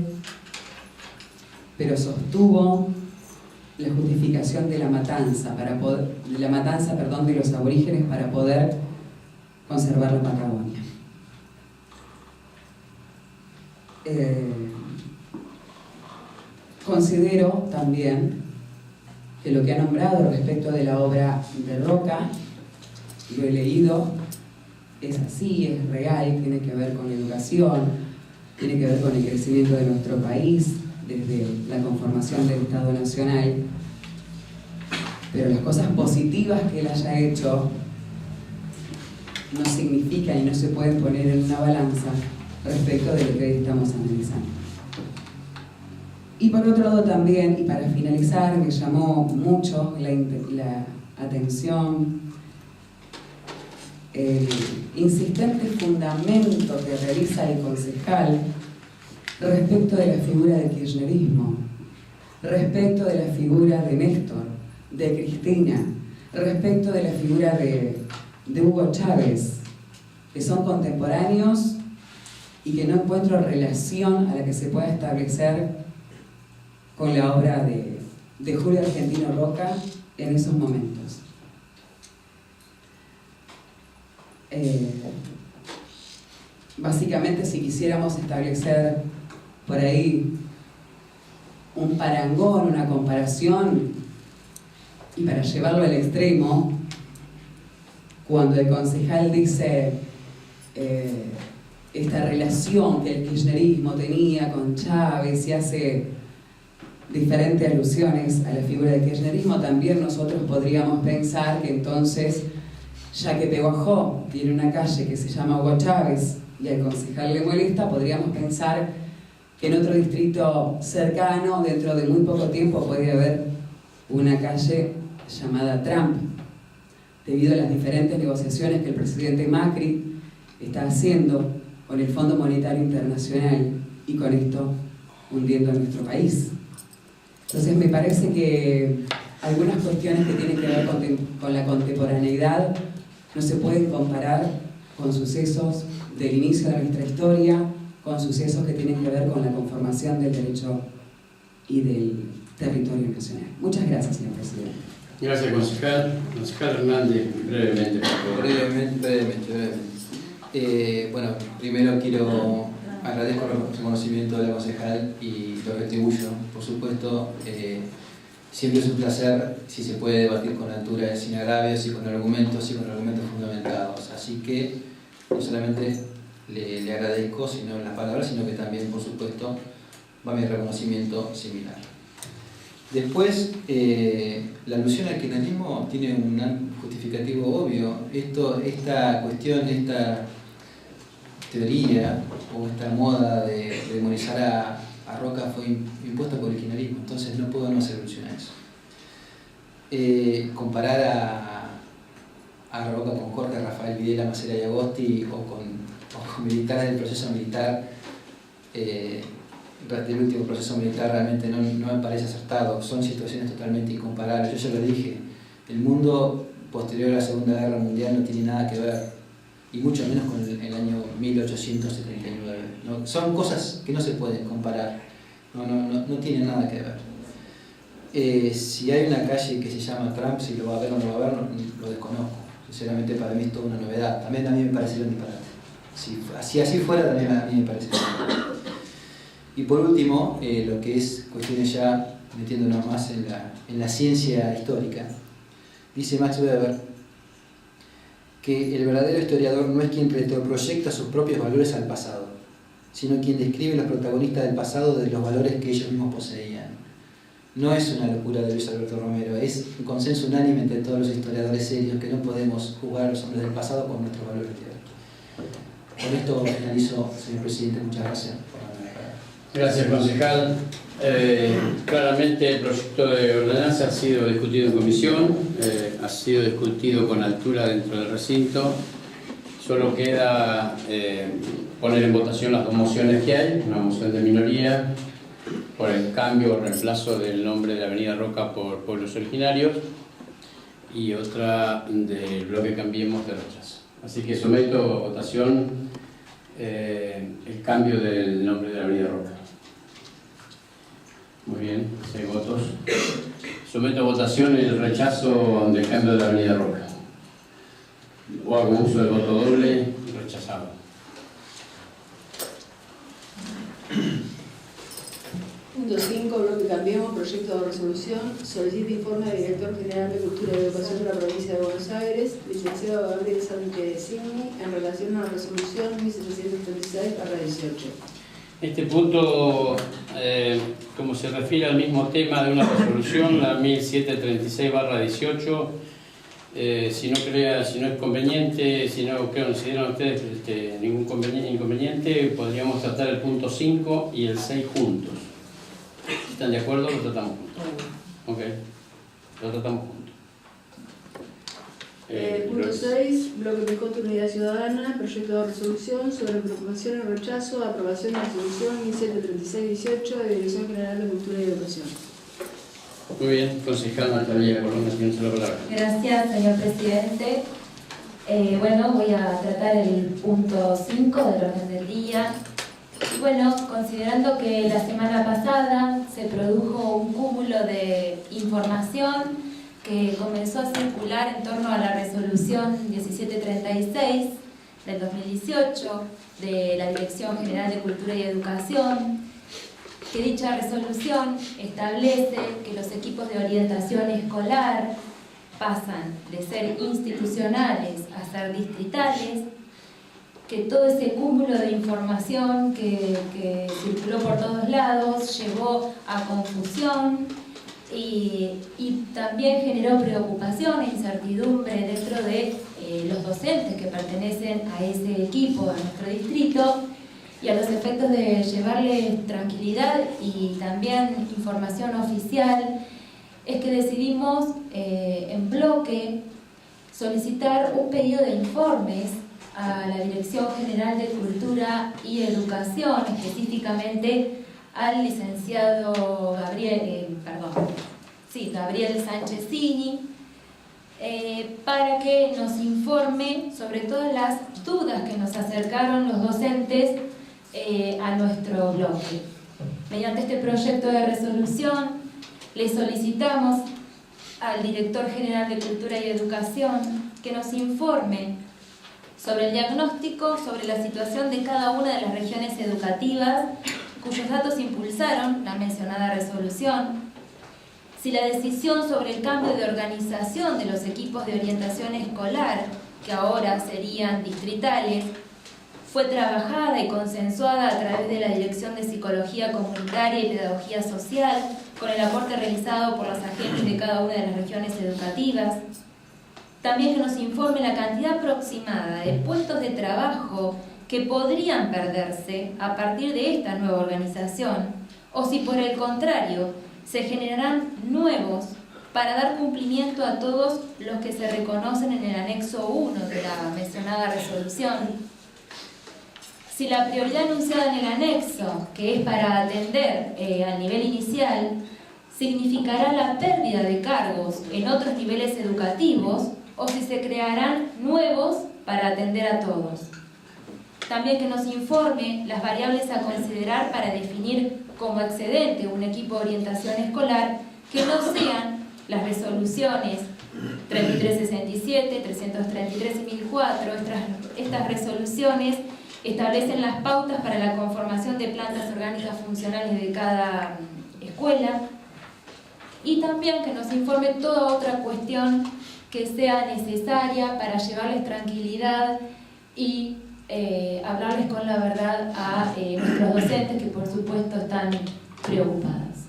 pero sostuvo la justificación de la matanza, de los aborígenes para poder conservar la Patagonia. Considero también que lo que ha nombrado respecto de la obra de Roca, lo he leído, es así, es real, tiene que ver con la educación, tiene que ver con el crecimiento de nuestro país, desde la conformación del Estado Nacional, pero las cosas positivas que él haya hecho no significan y no se pueden poner en una balanza respecto de lo que hoy estamos analizando. Y por otro lado también, y para finalizar, me llamó mucho la atención el insistente fundamento que realiza el concejal respecto de la figura del kirchnerismo, respecto de la figura de Néstor, de Cristina, respecto de la figura de Hugo Chávez, que son contemporáneos y que no encuentro relación a la que se pueda establecer con la obra de Julio Argentino Roca en esos momentos. Básicamente, si quisiéramos establecer por ahí un parangón, una comparación, y para llevarlo al extremo, cuando el concejal dice esta relación que el kirchnerismo tenía con Chávez y hace diferentes alusiones a la figura del kirchnerismo, también nosotros podríamos pensar que entonces, ya que Peguajó tiene una calle que se llama Hugo Chávez y al concejal le molesta, podríamos pensar que en otro distrito cercano, dentro de muy poco tiempo, puede haber una calle llamada Trump, debido a las diferentes negociaciones que el presidente Macri está haciendo con el Fondo Monetario Internacional y con esto hundiendo a nuestro país. Entonces me parece que algunas cuestiones que tienen que ver con la contemporaneidad no se pueden comparar con sucesos del inicio de nuestra historia, con sucesos que tienen que ver con la conformación del derecho y del territorio nacional. Muchas gracias, señor presidente. Gracias, concejal. Concejal Hernández, brevemente, por favor. Brevemente. Bueno, primero agradezco el reconocimiento de la concejal y lo retribuyo, por supuesto. Siempre es un placer si se puede debatir con altura, sin agravios y con argumentos fundamentados. Así que no solamente le agradezco sino en las palabras, sino que también, por supuesto, va mi reconocimiento similar. Después, la alusión al kirchnerismo tiene un justificativo obvio. Esta cuestión, esta teoría o esta moda de demonizar a Roca fue impuesta por el kirchnerismo, entonces no puedo no hacer alusión a eso. Comparar a Roca con Jorge Rafael Videla, Macera y Agosti o con militares del proceso militar, del último proceso militar, realmente no me parece acertado. Son situaciones totalmente incomparables. Yo ya lo dije, el mundo posterior a la Segunda Guerra Mundial no tiene nada que ver, y mucho menos con el año 1879. ¿No? Son cosas que no se pueden comparar, no tienen nada que ver. Si hay una calle que se llama Trump, si lo va a ver o no lo va a ver, lo desconozco. Sinceramente, para mí es toda una novedad. También a mí me parecería un disparate. Si así fuera, también a mí me parece. Y por último, lo que es cuestiones ya metiéndonos más en la ciencia histórica, dice Max Weber que el verdadero historiador no es quien retroproyecta sus propios valores al pasado, sino quien describe los protagonistas del pasado de los valores que ellos mismos poseían. No es una locura de Luis Alberto Romero, es un consenso unánime entre todos los historiadores serios que no podemos juzgar a los hombres del pasado con nuestros valores de hoy. Con esto finalizo, señor presidente, muchas gracias. Gracias, concejal. Claramente el proyecto de ordenanza ha sido discutido en comisión, ha sido discutido con altura dentro del recinto. Solo queda poner en votación las dos mociones que hay, una moción de minoría por el cambio o reemplazo del nombre de la avenida Roca por Pueblos Originarios y otra del bloque Cambiemos de rechazo. Así que someto a votación el cambio del nombre de la avenida Roca. Muy bien, 6 votos. Someto a votación el rechazo del cambio de la avenida Roca. O hago uso del voto doble, rechazado. Punto 5, bloque Cambiemos, proyecto de resolución. Solicita informe del Director General de Cultura y Educación de la Provincia de Buenos Aires, licenciado Gabriel Sánchez Signi, en relación a la resolución 1736/18. Este punto, como se refiere al mismo tema de una resolución, la 1736/18, si no es conveniente, si no consideran ustedes ningún inconveniente, podríamos tratar el punto 5 y el 6 juntos. Si están de acuerdo, lo tratamos juntos. Ok, lo tratamos juntos. Punto 6, bloque Picote Unidad Ciudadana, proyecto de resolución sobre preocupación y rechazo a aprobación de resolución 1736/18 de Dirección General de Cultura y Educación. Muy bien, concejal Natalia Colón, tiene la palabra. Gracias, señor presidente. Bueno, voy a tratar el punto 5 del orden del día. Y bueno, considerando que la semana pasada se produjo un cúmulo de información que comenzó a circular en torno a la resolución 1736 del 2018 de la Dirección General de Cultura y Educación, que dicha resolución establece que los equipos de orientación escolar pasan de ser institucionales a ser distritales, que todo ese cúmulo de información que circuló por todos lados llevó a confusión y también generó preocupación e incertidumbre dentro de los docentes que pertenecen a ese equipo, a nuestro distrito, y a los efectos de llevarles tranquilidad y también información oficial, es que decidimos en bloque solicitar un pedido de informes a la Dirección General de Cultura y Educación, específicamente al licenciado Gabriel Sánchez Signi, para que nos informe sobre todas las dudas que nos acercaron los docentes a nuestro bloque. Mediante este proyecto de resolución le solicitamos al Director General de Cultura y Educación que nos informe sobre el diagnóstico, sobre la situación de cada una de las regiones educativas cuyos datos impulsaron la mencionada resolución, si la decisión sobre el cambio de organización de los equipos de orientación escolar, que ahora serían distritales, fue trabajada y consensuada a través de la Dirección de Psicología Comunitaria y Pedagogía Social, con el aporte realizado por los agentes de cada una de las regiones educativas. También que nos informe la cantidad aproximada de puestos de trabajo que podrían perderse a partir de esta nueva organización, o si por el contrario se generarán nuevos para dar cumplimiento a todos los que se reconocen en el anexo 1 de la mencionada resolución. Si la prioridad anunciada en el anexo, que es para atender al nivel inicial, significará la pérdida de cargos en otros niveles educativos, o si se crearán nuevos para atender a todos. También que nos informe las variables a considerar para definir como excedente un equipo de orientación escolar que no sean las resoluciones 3367, 333 y 1004. Estas resoluciones establecen las pautas para la conformación de plantas orgánicas funcionales de cada escuela, y también que nos informe toda otra cuestión que sea necesaria para llevarles tranquilidad y hablarles con la verdad a nuestros docentes, que por supuesto están preocupadas.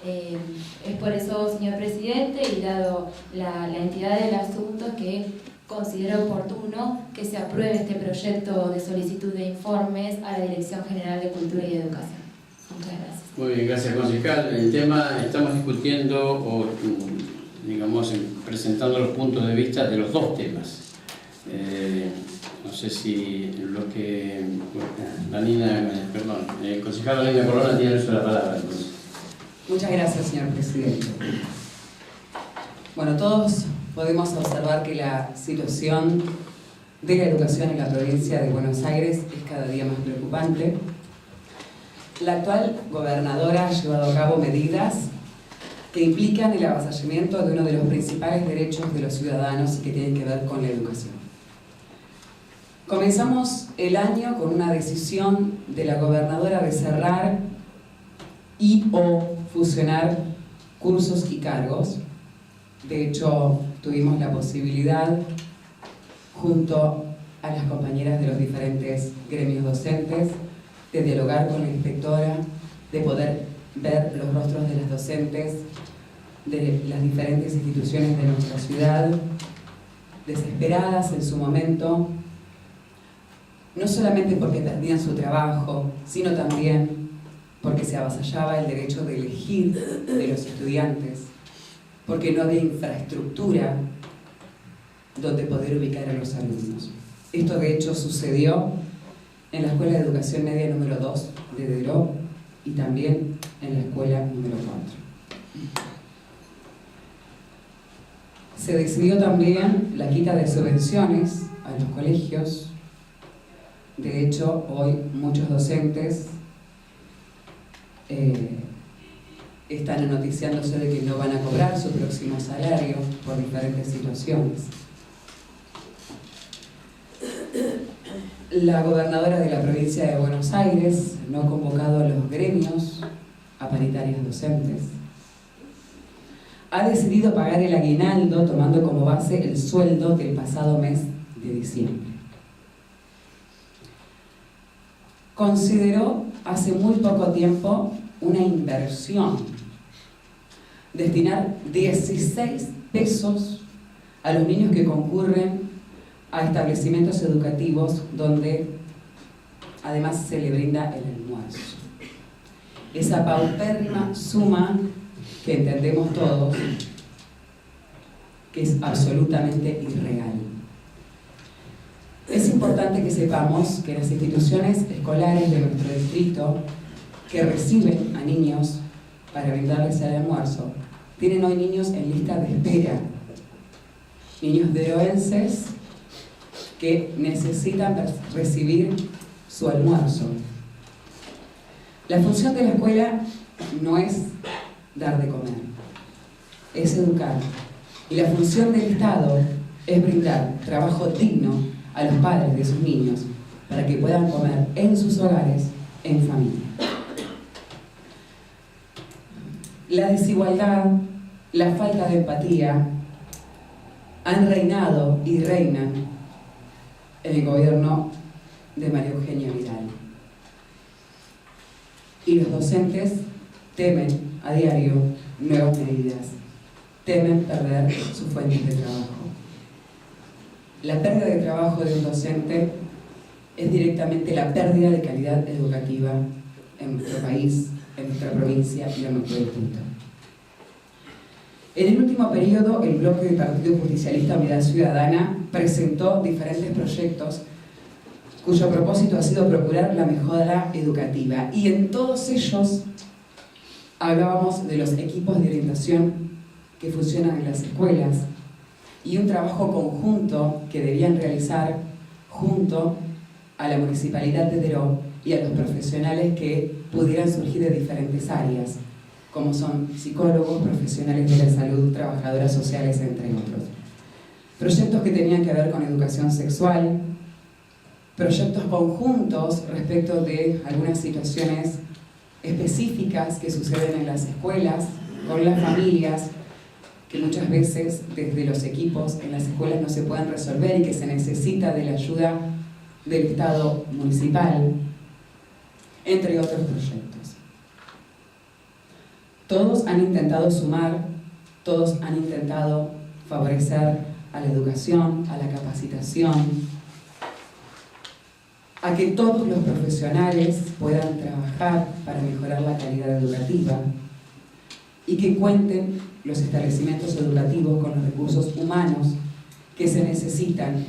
Es por eso, señor presidente, y dado la entidad del asunto, que considero oportuno que se apruebe este proyecto de solicitud de informes a la Dirección General de Cultura y Educación. Muchas gracias. Muy bien, gracias, concejal. El tema, estamos discutiendo o, digamos, presentando los puntos de vista de los dos temas. No sé si lo que el concejal Danina Corona tiene uso de la palabra. Entonces. Muchas gracias, señor presidente. Bueno, todos podemos observar que la situación de la educación en la provincia de Buenos Aires es cada día más preocupante. La actual gobernadora ha llevado a cabo medidas que implican el avasallamiento de uno de los principales derechos de los ciudadanos y que tienen que ver con la educación. Comenzamos el año con una decisión de la gobernadora de cerrar y o fusionar cursos y cargos. De hecho, tuvimos la posibilidad, junto a las compañeras de los diferentes gremios docentes, de dialogar con la inspectora, de poder ver los rostros de las docentes de las diferentes instituciones de nuestra ciudad, desesperadas en su momento, no solamente porque perdían su trabajo, sino también porque se avasallaba el derecho de elegir de los estudiantes, porque no había infraestructura donde poder ubicar a los alumnos. Esto de hecho sucedió en la Escuela de Educación Media número 2 de Deró y también en la Escuela número 4. Se decidió también la quita de subvenciones a los colegios. De hecho, hoy muchos docentes están noticiándose de que no van a cobrar su próximo salario por diferentes situaciones. La gobernadora de la provincia de Buenos Aires no ha convocado a los gremios a paritarias docentes. Ha decidido pagar el aguinaldo tomando como base el sueldo del pasado mes de diciembre. Consideró hace muy poco tiempo una inversión, destinar 16 pesos a los niños que concurren a establecimientos educativos donde además se le brinda el almuerzo. Esa paupérrima suma que entendemos todos que es absolutamente irreal. Es importante que sepamos que las instituciones escolares de nuestro distrito que reciben a niños para brindarles el almuerzo tienen hoy niños en lista de espera, niños deroenses que necesitan recibir su almuerzo. La función de la escuela no es dar de comer, es educar. Y la función del Estado es brindar trabajo digno a los padres de sus niños para que puedan comer en sus hogares, en familia. La desigualdad, la falta de empatía han reinado y reinan en el gobierno de María Eugenia Vidal. Y los docentes temen a diario nuevas medidas, temen perder sus fuentes de trabajo. La pérdida de trabajo de un docente es directamente la pérdida de calidad educativa en nuestro país en nuestra provincia y en nuestro distrito. En el último periodo, el bloque del Partido Justicialista Unidad Ciudadana presentó diferentes proyectos cuyo propósito ha sido procurar la mejora educativa, y en todos ellos hablábamos de los equipos de orientación que funcionan en las escuelas y un trabajo conjunto que debían realizar junto a la Municipalidad de Deró y a los profesionales que pudieran surgir de diferentes áreas, como son psicólogos, profesionales de la salud, trabajadoras sociales, entre otros. Proyectos que tenían que ver con educación sexual, proyectos conjuntos respecto de algunas situaciones específicas que suceden en las escuelas, con las familias, que muchas veces desde los equipos en las escuelas no se pueden resolver y que se necesita de la ayuda del Estado municipal, entre otros proyectos. Todos han intentado sumar, todos han intentado favorecer a la educación, a la capacitación, a que todos los profesionales puedan trabajar para mejorar la calidad educativa y que cuenten los establecimientos educativos con los recursos humanos que se necesitan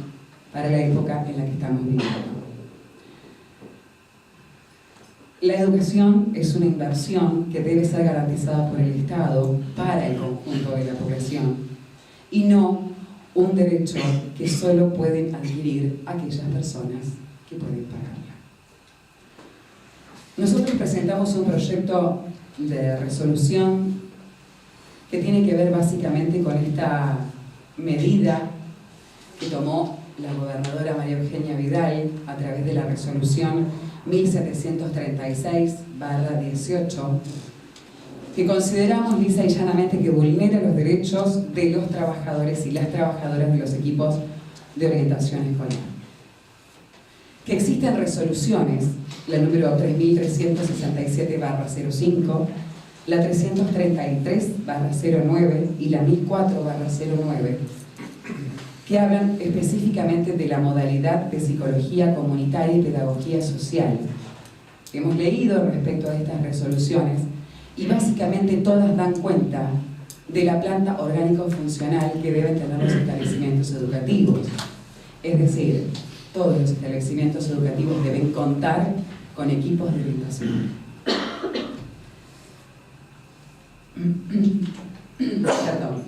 para la época en la que estamos viviendo. La educación es una inversión que debe ser garantizada por el Estado para el conjunto de la población y no un derecho que solo pueden adquirir aquellas personas que pueden pagarla. Nosotros presentamos un proyecto de resolución que tiene que ver básicamente con esta medida que tomó la gobernadora María Eugenia Vidal a través de la resolución 1736/18, que consideramos lisa y llanamente que vulnera los derechos de los trabajadores y las trabajadoras de los equipos de orientación escolar. Que existen resoluciones, la número 3367/05, la 333/09 y la 1004/09, que hablan específicamente de la modalidad de psicología comunitaria y pedagogía social. Hemos leído respecto a estas resoluciones y básicamente todas dan cuenta de la planta orgánico-funcional que deben tener los establecimientos educativos. Es decir, todos los establecimientos educativos deben contar con equipos de orientación. Perdón.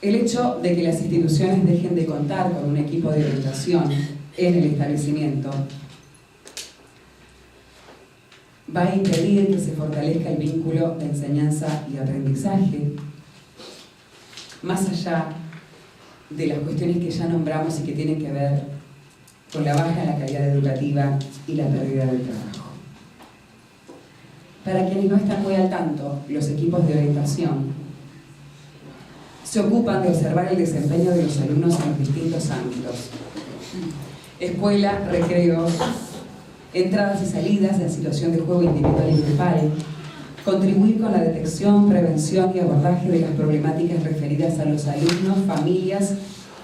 El hecho de que las instituciones dejen de contar con un equipo de orientación en el establecimiento va a impedir que se fortalezca el vínculo de enseñanza y aprendizaje, más allá de las cuestiones que ya nombramos y que tienen que ver con la baja en la calidad educativa y la pérdida del trabajo. Para quienes no están muy al tanto, los equipos de orientación se ocupan de observar el desempeño de los alumnos en los distintos ámbitos: escuela, recreos, entradas y salidas en situación de juego individual y grupal, contribuir con la detección, prevención y abordaje de las problemáticas referidas a los alumnos, familias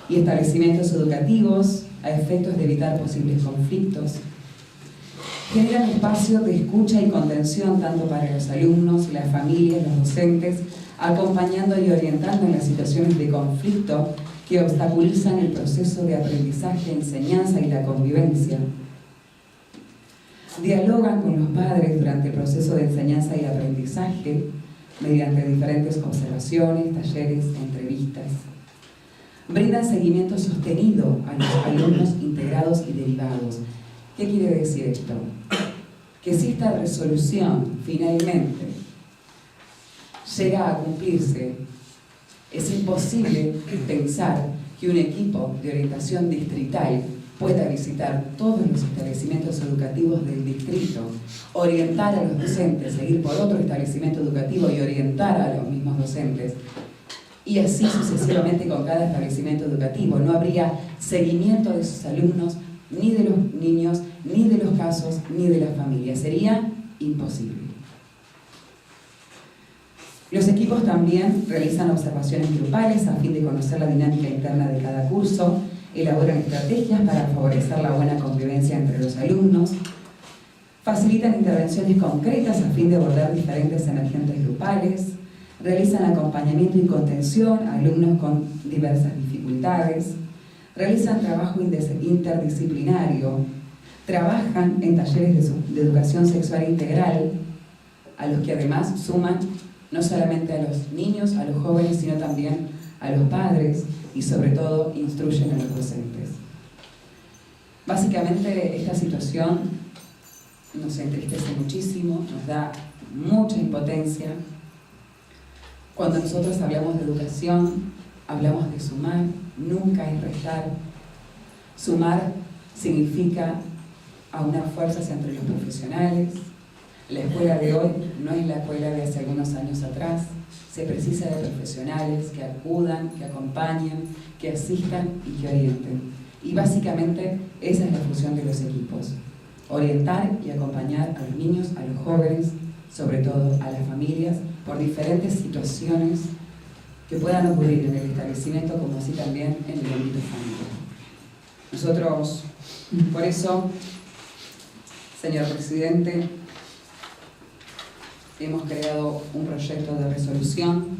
y establecimientos educativos a efectos de evitar posibles conflictos. Generan espacios de escucha y contención tanto para los alumnos, las familias, los docentes, acompañando y orientando en las situaciones de conflicto que obstaculizan el proceso de aprendizaje, enseñanza y la convivencia. Dialogan con los padres durante el proceso de enseñanza y aprendizaje mediante diferentes observaciones, talleres, entrevistas. Brindan seguimiento sostenido a los alumnos integrados y derivados. ¿Qué quiere decir esto? Que si esta resolución finalmente llega a cumplirse, es imposible pensar que un equipo de orientación distrital pueda visitar todos los establecimientos educativos del distrito, orientar a los docentes, seguir por otro establecimiento educativo y orientar a los mismos docentes, y así sucesivamente con cada establecimiento educativo. No habría seguimiento de sus alumnos, ni de los niños, ni de los casos, ni de las familias. Sería imposible. Los equipos también realizan observaciones grupales a fin de conocer la dinámica interna de cada curso, elaboran estrategias para favorecer la buena convivencia entre los alumnos, facilitan intervenciones concretas a fin de abordar diferentes emergentes grupales, realizan acompañamiento y contención a alumnos con diversas dificultades, realizan trabajo interdisciplinario, trabajan en talleres de educación sexual integral, a los que además suman no solamente a los niños, a los jóvenes, sino también a los padres y sobre todo instruyen a los docentes. Básicamente esta situación nos entristece muchísimo, nos da mucha impotencia. Cuando nosotros hablamos de educación, hablamos de sumar, nunca es restar. Sumar significa aunar fuerzas entre los profesionales. La escuela de hoy no es la escuela de hace algunos años atrás. Se precisa de profesionales que acudan, que acompañen, que asistan y que orienten. Y básicamente esa es la función de los equipos. Orientar y acompañar a los niños, a los jóvenes, sobre todo a las familias, por diferentes situaciones que puedan ocurrir en el establecimiento, como así también en el ámbito familiar. Nosotros, por eso, señor presidente, hemos creado un proyecto de resolución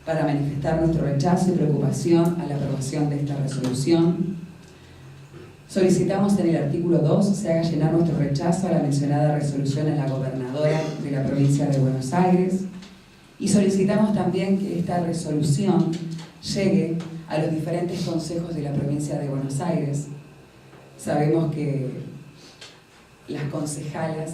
para manifestar nuestro rechazo y preocupación a la aprobación de esta resolución. Solicitamos en el artículo 2 se haga llenar nuestro rechazo a la mencionada resolución a la gobernadora de la provincia de Buenos Aires y solicitamos también que esta resolución llegue a los diferentes consejos de la provincia de Buenos Aires. Sabemos que las concejalas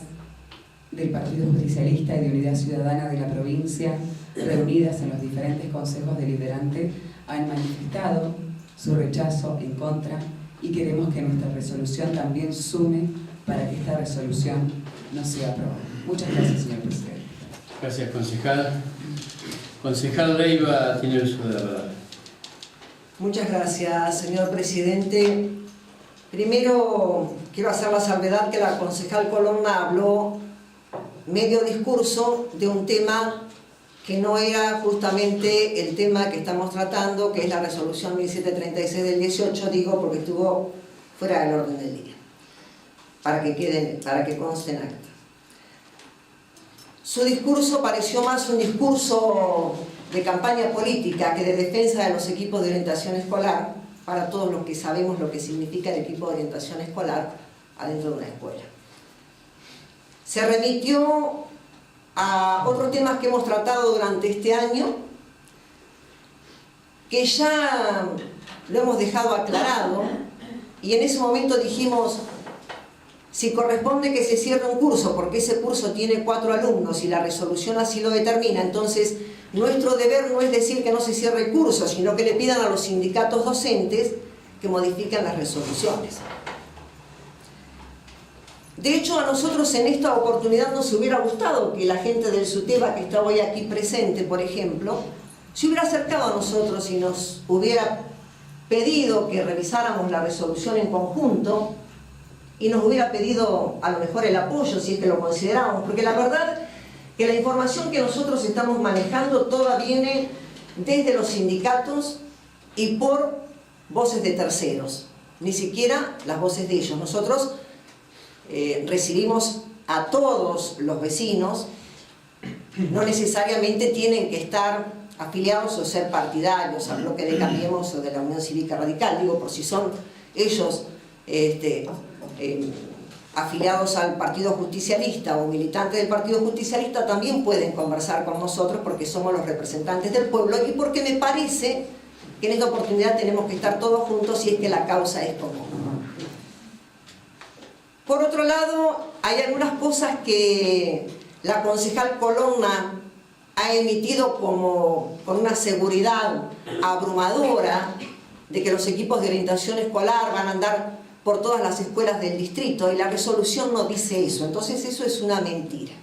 del Partido Justicialista y de Unidad Ciudadana de la provincia, reunidas en los diferentes consejos deliberantes, han manifestado su rechazo en contra y queremos que nuestra resolución también sume para que esta resolución no sea aprobada. Muchas gracias, señor presidente. Gracias, concejal. Concejal Leiva tiene uso de la palabra. Muchas gracias, señor presidente. Primero, quiero hacer la salvedad que la concejal Colonna habló medio discurso de un tema que no era justamente el tema que estamos tratando, que es la resolución 1736 del 18, digo porque estuvo fuera del orden del día, para que conste en acta. Su discurso pareció más un discurso de campaña política que de defensa de los equipos de orientación escolar, para todos los que sabemos lo que significa el equipo de orientación escolar adentro de una escuela. Se remitió a otros temas que hemos tratado durante este año, que ya lo hemos dejado aclarado, y en ese momento dijimos, si corresponde que se cierre un curso, porque ese curso tiene 4 alumnos y la resolución así lo determina, entonces nuestro deber no es decir que no se cierre el curso, sino que le pidan a los sindicatos docentes que modifiquen las resoluciones. De hecho, a nosotros en esta oportunidad nos hubiera gustado que la gente del SUTEBA, que está hoy aquí presente, por ejemplo, se hubiera acercado a nosotros y nos hubiera pedido que revisáramos la resolución en conjunto y nos hubiera pedido a lo mejor el apoyo, si es que lo consideramos, porque la verdad que la información que nosotros estamos manejando toda viene desde los sindicatos y por voces de terceros, ni siquiera las voces de ellos. Nosotros recibimos a todos los vecinos, no necesariamente tienen que estar afiliados o ser partidarios al bloque de Cambiemos o de la Unión Cívica Radical, digo, por si son ellos afiliados al Partido Justicialista o militantes del Partido Justicialista, también pueden conversar con nosotros porque somos los representantes del pueblo y porque me parece que en esta oportunidad tenemos que estar todos juntos si es que la causa es común. Por otro lado, hay algunas cosas que la concejal Colonna ha emitido como con una seguridad abrumadora de que los equipos de orientación escolar van a andar por todas las escuelas del distrito, y la resolución no dice eso, entonces eso es una mentira.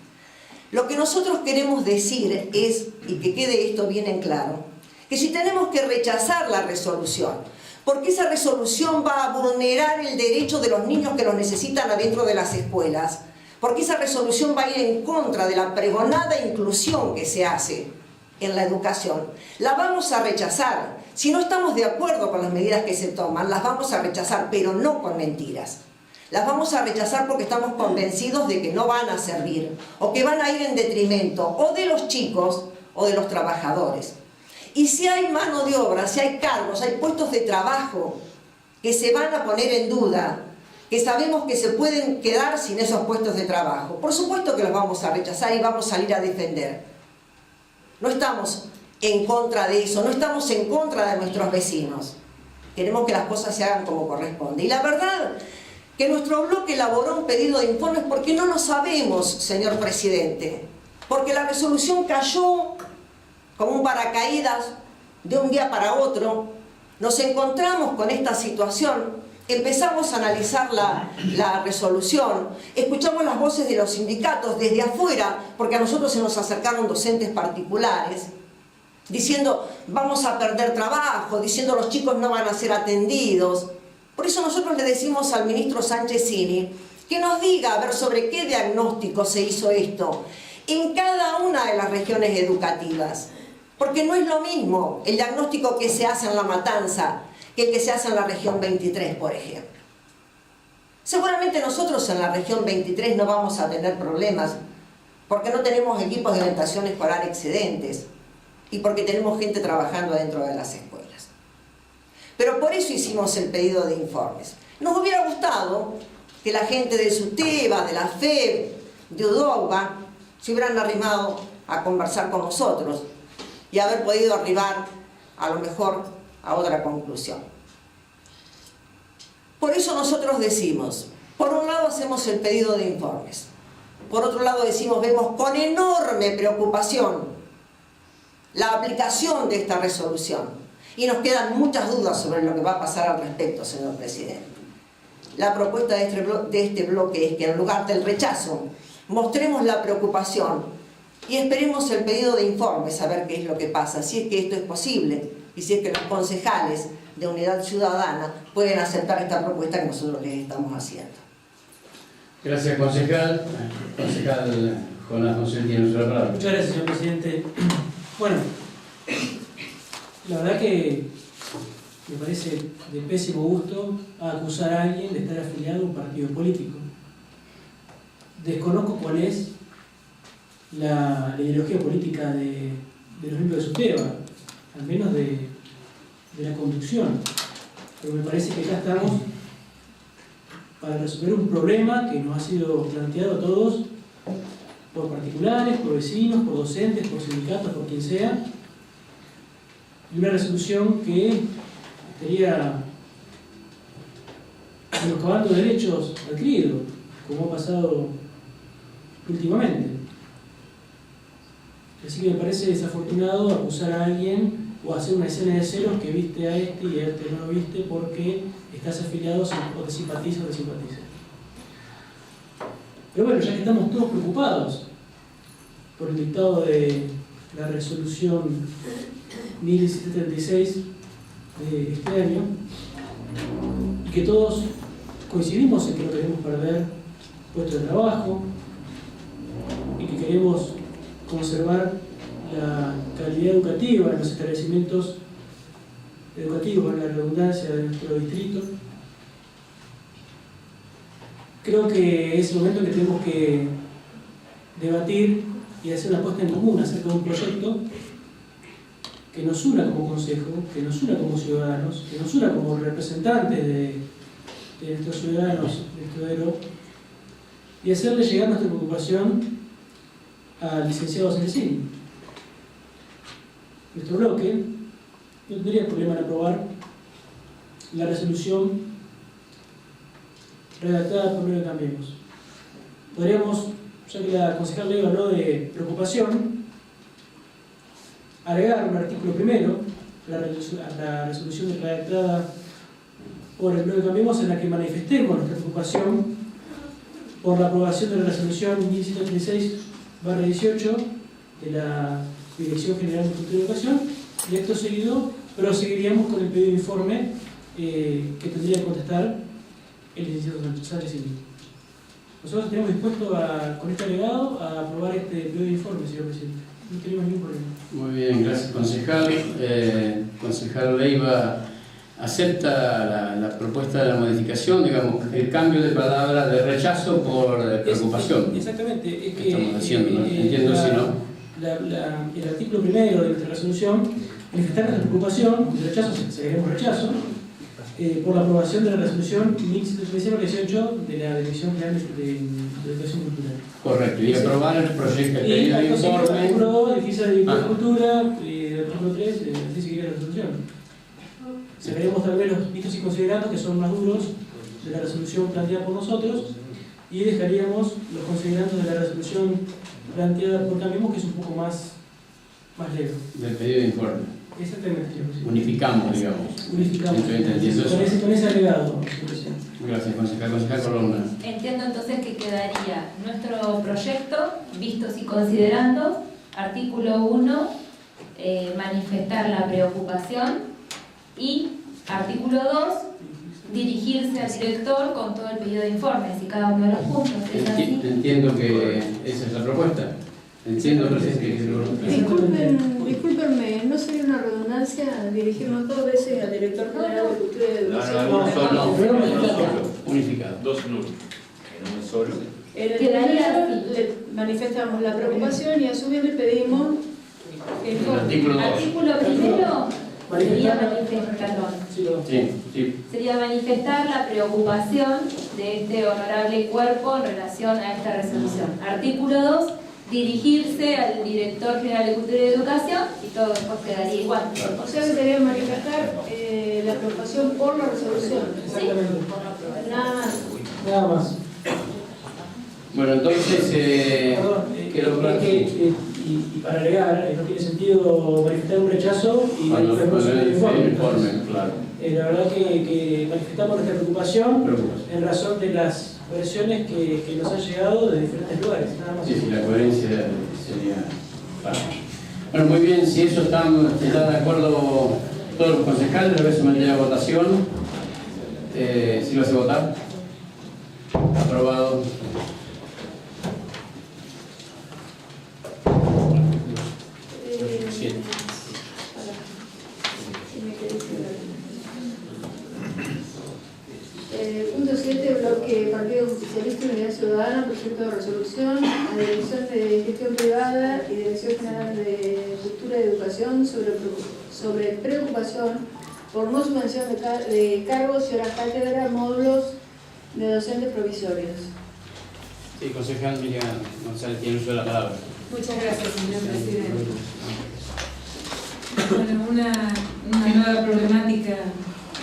Lo que nosotros queremos decir es, y que quede esto bien en claro, que si tenemos que rechazar la resolución, porque esa resolución va a vulnerar el derecho de los niños que los necesitan adentro de las escuelas, porque esa resolución va a ir en contra de la pregonada inclusión que se hace en la educación, la vamos a rechazar. Si no estamos de acuerdo con las medidas que se toman, las vamos a rechazar, pero no con mentiras. Las vamos a rechazar porque estamos convencidos de que no van a servir o que van a ir en detrimento o de los chicos o de los trabajadores. Y si hay mano de obra, si hay cargos, hay puestos de trabajo que se van a poner en duda, que sabemos que se pueden quedar sin esos puestos de trabajo, por supuesto que los vamos a rechazar y vamos a salir a defender. No estamos en contra de eso, no estamos en contra de nuestros vecinos. Queremos que las cosas se hagan como corresponde. Y la verdad que nuestro bloque elaboró un pedido de informes porque no lo sabemos, señor presidente. Porque la resolución cayó como un paracaídas de un día para otro. Nos encontramos con esta situación, empezamos a analizar la resolución, escuchamos las voces de los sindicatos desde afuera, porque a nosotros se nos acercaron docentes particulares, diciendo vamos a perder trabajo, diciendo los chicos no van a ser atendidos. Por eso nosotros le decimos al ministro Sanchezini que nos diga a ver sobre qué diagnóstico se hizo esto en cada una de las regiones educativas. Porque no es lo mismo el diagnóstico que se hace en La Matanza que el que se hace en la región 23, por ejemplo. Seguramente nosotros en la región 23 no vamos a tener problemas porque no tenemos equipos de orientación escolar excedentes y porque tenemos gente trabajando dentro de las escuelas. Pero por eso hicimos el pedido de informes. Nos hubiera gustado que la gente de SUTEBA, de la FEB, de UDOGA, se hubieran arrimado a conversar con nosotros y haber podido arribar, a lo mejor, a otra conclusión. Por eso nosotros decimos, por un lado hacemos el pedido de informes, por otro lado decimos, vemos con enorme preocupación la aplicación de esta resolución y nos quedan muchas dudas sobre lo que va a pasar al respecto, señor presidente. La propuesta de este bloque es que en lugar del rechazo mostremos la preocupación y esperemos el pedido de informes a ver qué es lo que pasa, si es que esto es posible y si es que los concejales de Unidad Ciudadana pueden aceptar esta propuesta que nosotros les estamos haciendo. Gracias, concejal. Concejal Jonás José tiene la palabra. Muchas gracias, señor presidente. Bueno, la verdad que me parece de pésimo gusto acusar a alguien de estar afiliado a un partido político. Desconozco cuál es la ideología política de los miembros de SUTEBA, al menos de la conducción, pero me parece que acá estamos para resolver un problema que nos ha sido planteado a todos por particulares, por vecinos, por docentes, por sindicatos, por quien sea, y una resolución que estaría menoscabando derechos adquiridos, como ha pasado últimamente. Así que me parece desafortunado acusar a alguien o hacer una escena de celos que viste a este y a este no lo viste porque estás afiliado o te simpatizas o te simpatizas. Pero bueno, ya que estamos todos preocupados por el dictado de la resolución 1736 de este año y que todos coincidimos en que no queremos perder puestos de trabajo y que queremos conservar la calidad educativa en los establecimientos educativos, en la redundancia de nuestro distrito. Creo que es el momento en que tenemos que debatir y hacer una puesta en común acerca de un proyecto que nos una como consejo, que nos una como ciudadanos, que nos una como representantes de nuestros ciudadanos de Escudero y hacerle llegar nuestra preocupación al licenciado Sanchezini. Nuestro bloque no tendría problema en aprobar la resolución redactada por Nuevo Cambiemos. Podríamos, ya que la concejal Leiva habló de preocupación, agregar un artículo primero a la resolución redactada por el Nuevo Cambiemos en la que manifestemos nuestra preocupación por la aprobación de la resolución 1736/18 de la Dirección General de Cultura y Educación, y acto seguido proseguiríamos con el pedido de informe que tendría que contestar el licenciado Sanchezini. Nosotros tenemos dispuesto con este agregado a aprobar este pedido de informe, señor presidente. No tenemos ningún problema. Muy bien, gracias, concejal. Concejal Leiva, acepta la propuesta de la modificación, digamos, el cambio de palabra de rechazo por preocupación. Exactamente, es que Estamos haciendo, ¿no? Entiendo si no. El artículo primero de nuestra resolución manifestar nuestra preocupación, de rechazo, seguiremos rechazo, por la aprobación de la resolución 1718 de la Dirección General de Educación Cultural. Correcto, y aprobar el proyecto, el pedido de informe. Artículo 2, edificio de Dirección de Cultura, y artículo 3, así seguirá la resolución. Sacaremos tal vez los vistos y considerandos que son más duros de la resolución planteada por nosotros y dejaríamos los considerandos de la resolución planteada por Cambiemos, que es un poco más leve. Del pedido de informe. Exactamente. Unificamos, digamos. Unificamos. Con ese agregado. Gracias, concejal Colonna. Entiendo entonces que quedaría nuestro proyecto, vistos y considerandos, artículo 1, manifestar la preocupación, y artículo 2, dirigirse al director con todo el pedido de informes y cada uno de los puntos. ¿Es así? Entiendo que esa es la propuesta. Entiendo, presidente. Discúlpenme, ¿no sería una redundancia dirigirnos 2 veces al director general de Cultura y Educación? No, unificado. Dos en uno. En uno solo. En el primero le manifestamos la preocupación y a su vez le pedimos El artículo 2. Artículo primero sería manifestar, Sí. sería manifestar la preocupación de este honorable cuerpo en relación a esta resolución. Artículo 2, dirigirse al director general de Cultura y Educación, y todo después quedaría igual. O sea que quería manifestar la preocupación por la resolución. Exactamente. Nada más. Nada más. Bueno, entonces, Perdón, quedó claro. Y para agregar, no tiene sentido manifestar un rechazo y manifestar un informe. Claro. La verdad que manifestamos nuestra preocupación en razón de las versiones que nos han llegado de diferentes lugares. Nada más. Sí, la coherencia sería... Bueno, muy bien, si eso están de acuerdo todos los concejales, a veces me a votación. ¿Sí lo hace votar? Aprobado. Punto 7, bloque Partido Justicialista y Unidad Ciudadana, proyecto de resolución a Dirección de Gestión Privada y Dirección General de Cultura y Educación sobre preocupación por no subvención de cargos y horas cátedra, módulos de docentes provisorios. Sí, concejal Miriam González tiene uso de la palabra. Muchas gracias, señor presidente. Bueno, una nueva problemática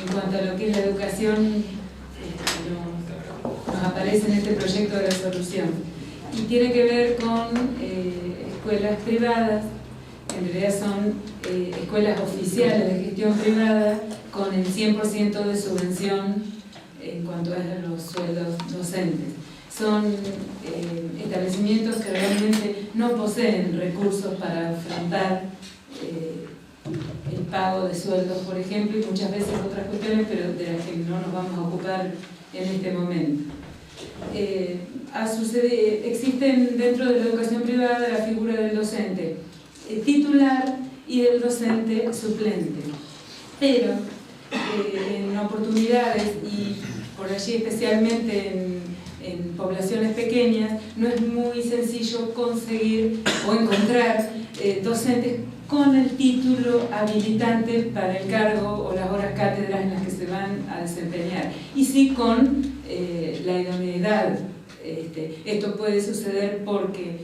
en cuanto a lo que es la educación nos aparece en este proyecto de resolución y tiene que ver con escuelas privadas, en realidad son escuelas oficiales de gestión privada con el 100% de subvención en cuanto a los sueldos docentes. Son establecimientos que realmente no poseen recursos para afrontar el pago de sueldos, por ejemplo, y muchas veces otras cuestiones, pero de las que no nos vamos a ocupar en este momento. Existen dentro de la educación privada la figura del docente titular y del docente suplente, pero en oportunidades y por allí especialmente en poblaciones pequeñas no es muy sencillo conseguir o encontrar docentes con el título habilitante para el cargo o las horas cátedras en las que se van a desempeñar, y sí con la idoneidad. Esto puede suceder porque,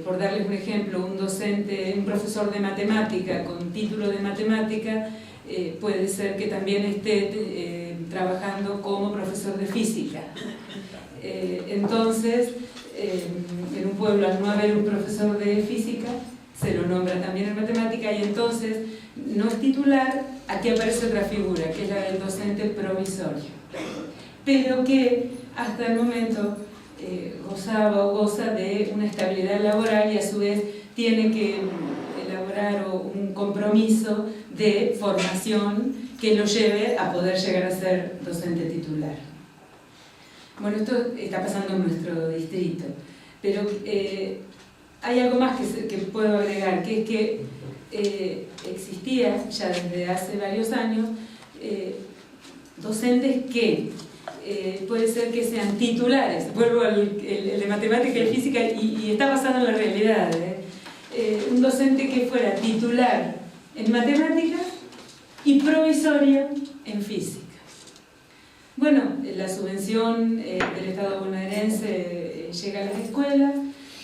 por darles un ejemplo, un profesor de matemática con título de matemática puede ser que también esté trabajando como profesor de física. Entonces, en un pueblo, al no haber un profesor de física, se lo nombra también en matemática, y entonces no es titular. Aquí aparece otra figura, que es la del docente provisorio, pero que hasta el momento gozaba o goza de una estabilidad laboral y a su vez tiene que elaborar un compromiso de formación que lo lleve a poder llegar a ser docente titular. Bueno, esto está pasando en nuestro distrito, pero hay algo más que puedo agregar, que es que existía ya desde hace varios años docentes que puede ser que sean titulares, vuelvo al el de matemática y física, y está basado en la realidad, un docente que fuera titular en matemáticas y provisorio en física. Bueno, la subvención del Estado bonaerense llega a las escuelas,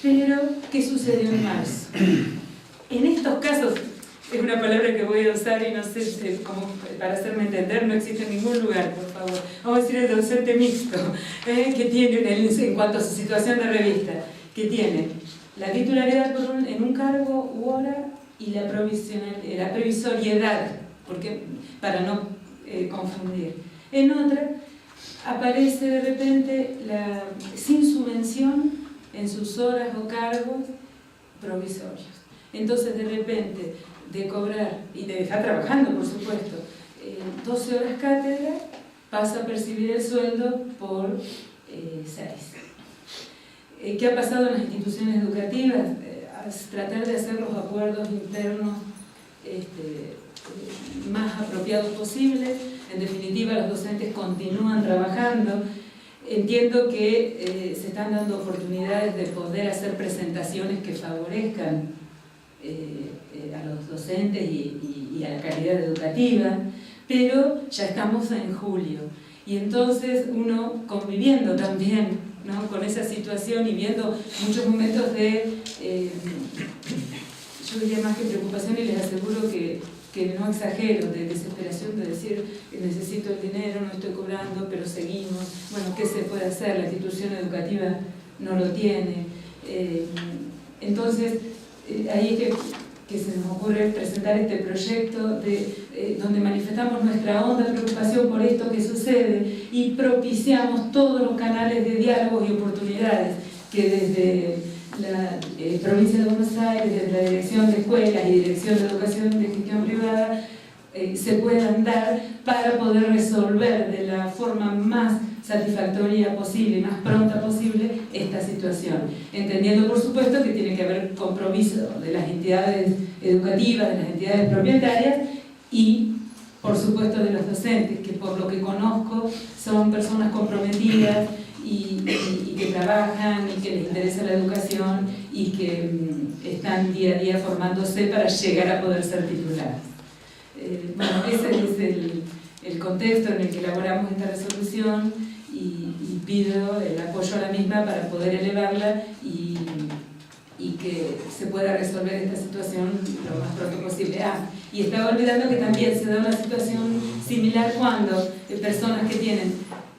pero ¿qué sucedió en marzo? En estos casos, es una palabra que voy a usar y no sé cómo, para hacerme entender, no existe en ningún lugar, por favor. Vamos a decir el docente mixto, que tiene, en cuanto a su situación de revista, que tiene la titularidad en un cargo u hora y la provisoriedad, porque, para no confundir. En otra, aparece de repente sin subvención en sus horas o cargos provisorios. Entonces, de repente, de cobrar y de dejar trabajando, por supuesto, 12 horas cátedra, pasa a percibir el sueldo por 6. ¿Qué ha pasado en las instituciones educativas? Tratar de hacer los acuerdos internos más apropiados posibles. En definitiva, los docentes continúan trabajando. Entiendo que se están dando oportunidades de poder hacer presentaciones que favorezcan a los docentes y a la calidad educativa, pero ya estamos en julio. Y entonces uno conviviendo también, ¿no?, con esa situación y viendo muchos momentos de, yo diría más que preocupación, y les aseguro que no exagero, de desesperación, de decir necesito el dinero, no estoy cobrando, pero seguimos. Bueno, ¿qué se puede hacer? La institución educativa no lo tiene. Entonces, ahí es que se nos ocurre presentar este proyecto donde manifestamos nuestra honda preocupación por esto que sucede y propiciamos todos los canales de diálogos y oportunidades que desde la provincia de Buenos Aires, desde la Dirección de Escuelas y Dirección de Educación de Gestión Privada, se puedan dar para poder resolver de la forma más satisfactoria posible y más pronta posible esta situación, entendiendo por supuesto que tiene que haber compromiso de las entidades educativas, de las entidades propietarias y por supuesto de los docentes, que por lo que conozco son personas comprometidas y que trabajan y que les interesa la educación y que están día a día formándose para llegar a poder ser titulares. Bueno, ese es el contexto en el que elaboramos esta resolución y pido el apoyo a la misma para poder elevarla y que se pueda resolver esta situación lo más pronto posible. Y estaba olvidando que también se da una situación similar cuando personas que tienen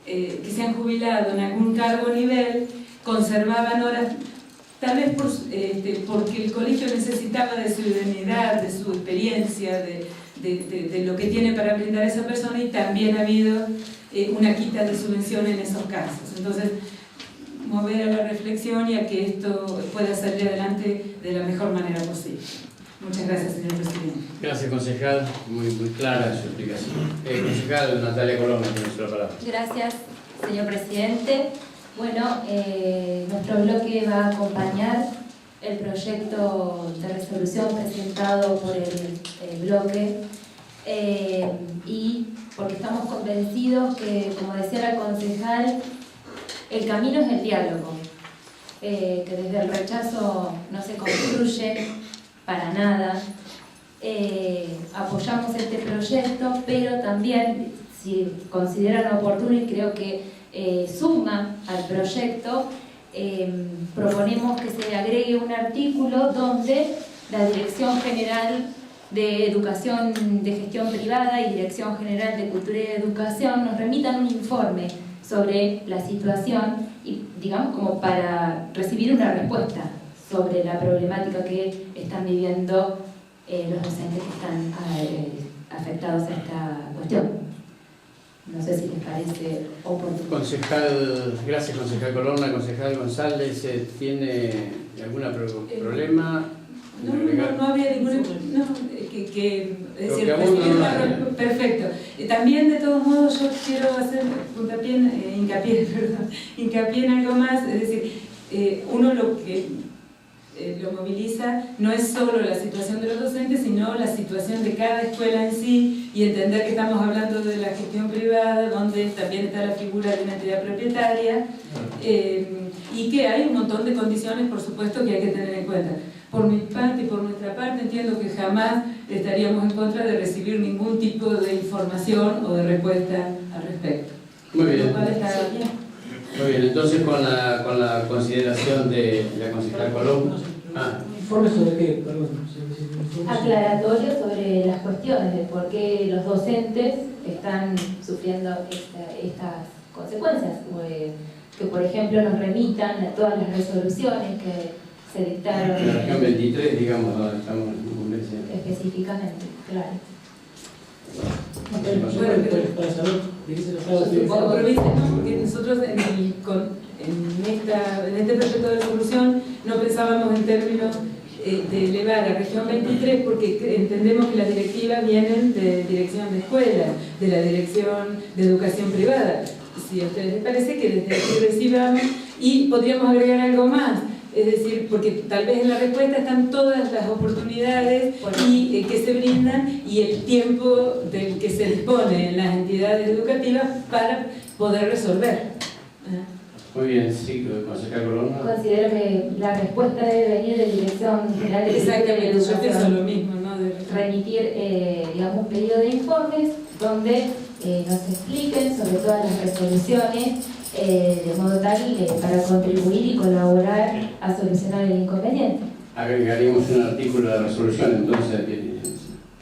que se han jubilado en algún cargo o nivel conservaban horas, tal vez porque el colegio necesitaba de su idoneidad, de su experiencia, de lo que tiene para brindar a esa persona, y también ha habido una quita de subvención en esos casos. Entonces, mover a la reflexión y a que esto pueda salir adelante de la mejor manera posible. Muchas gracias, señor presidente. Gracias, concejal. Muy clara su explicación. Concejal Natalia Colón, tiene la palabra. Gracias, señor presidente. Bueno, nuestro bloque va a acompañar el proyecto de resolución presentado por el bloque y porque estamos convencidos que, como decía la concejal, el camino es el diálogo, que desde el rechazo no se construye para nada. Apoyamos este proyecto, pero también, si consideran oportuno y creo que suma al proyecto, proponemos que se le agregue un artículo donde la Dirección General de Educación de Gestión Privada y Dirección General de Cultura y Educación nos remitan un informe sobre la situación y, digamos, como para recibir una respuesta sobre la problemática que están viviendo los docentes que están afectados a esta cuestión. No sé si les parece oportuno. Concejal, gracias, concejal Colonna. Concejal González, ¿tiene algún problema? No había ningún... es decir, perfecto. También, de todos modos, yo quiero hacer hincapié en algo más. Es decir, uno lo que lo moviliza no es solo la situación de los docentes, sino la situación de cada escuela en sí, y entender que estamos hablando de la gestión privada, donde también está la figura de una entidad propietaria, y que hay un montón de condiciones, por supuesto, que hay que tener en cuenta. Por mi parte y por nuestra parte, entiendo que jamás estaríamos en contra de recibir ningún tipo de información o de respuesta al respecto. Muy bien. Lo cual está bien. Muy bien, entonces con la consideración de la concejal Colón. ¿Informe sobre qué? Perdón. Aclaratorio sobre las cuestiones de por qué los docentes están sufriendo estas consecuencias. Que, por ejemplo, nos remitan a todas las resoluciones que se dictaron. En la región 23, digamos, donde estamos en convención. Específicamente, claro. Para saber de qué se trataba. Porque nosotros en este proyecto de resolución no pensábamos en términos de elevar a región 23, porque entendemos que las directivas vienen de dirección de escuela, de la dirección de educación privada. Si a ustedes les parece, que desde aquí recibamos, y podríamos agregar algo más. Es decir, porque tal vez en la respuesta están todas las oportunidades que se brindan y el tiempo del que se dispone en las entidades educativas para poder resolver. Muy bien, sí, concejal Colón. Considero que la respuesta debe venir de Dirección General de Exactamente, Educación. yo pienso lo mismo, ¿no? Remitir, digamos, un pedido de informes donde nos expliquen sobre todas las resoluciones, de modo tal para contribuir y colaborar a solucionar el inconveniente. Agregaríamos un artículo de resolución, entonces,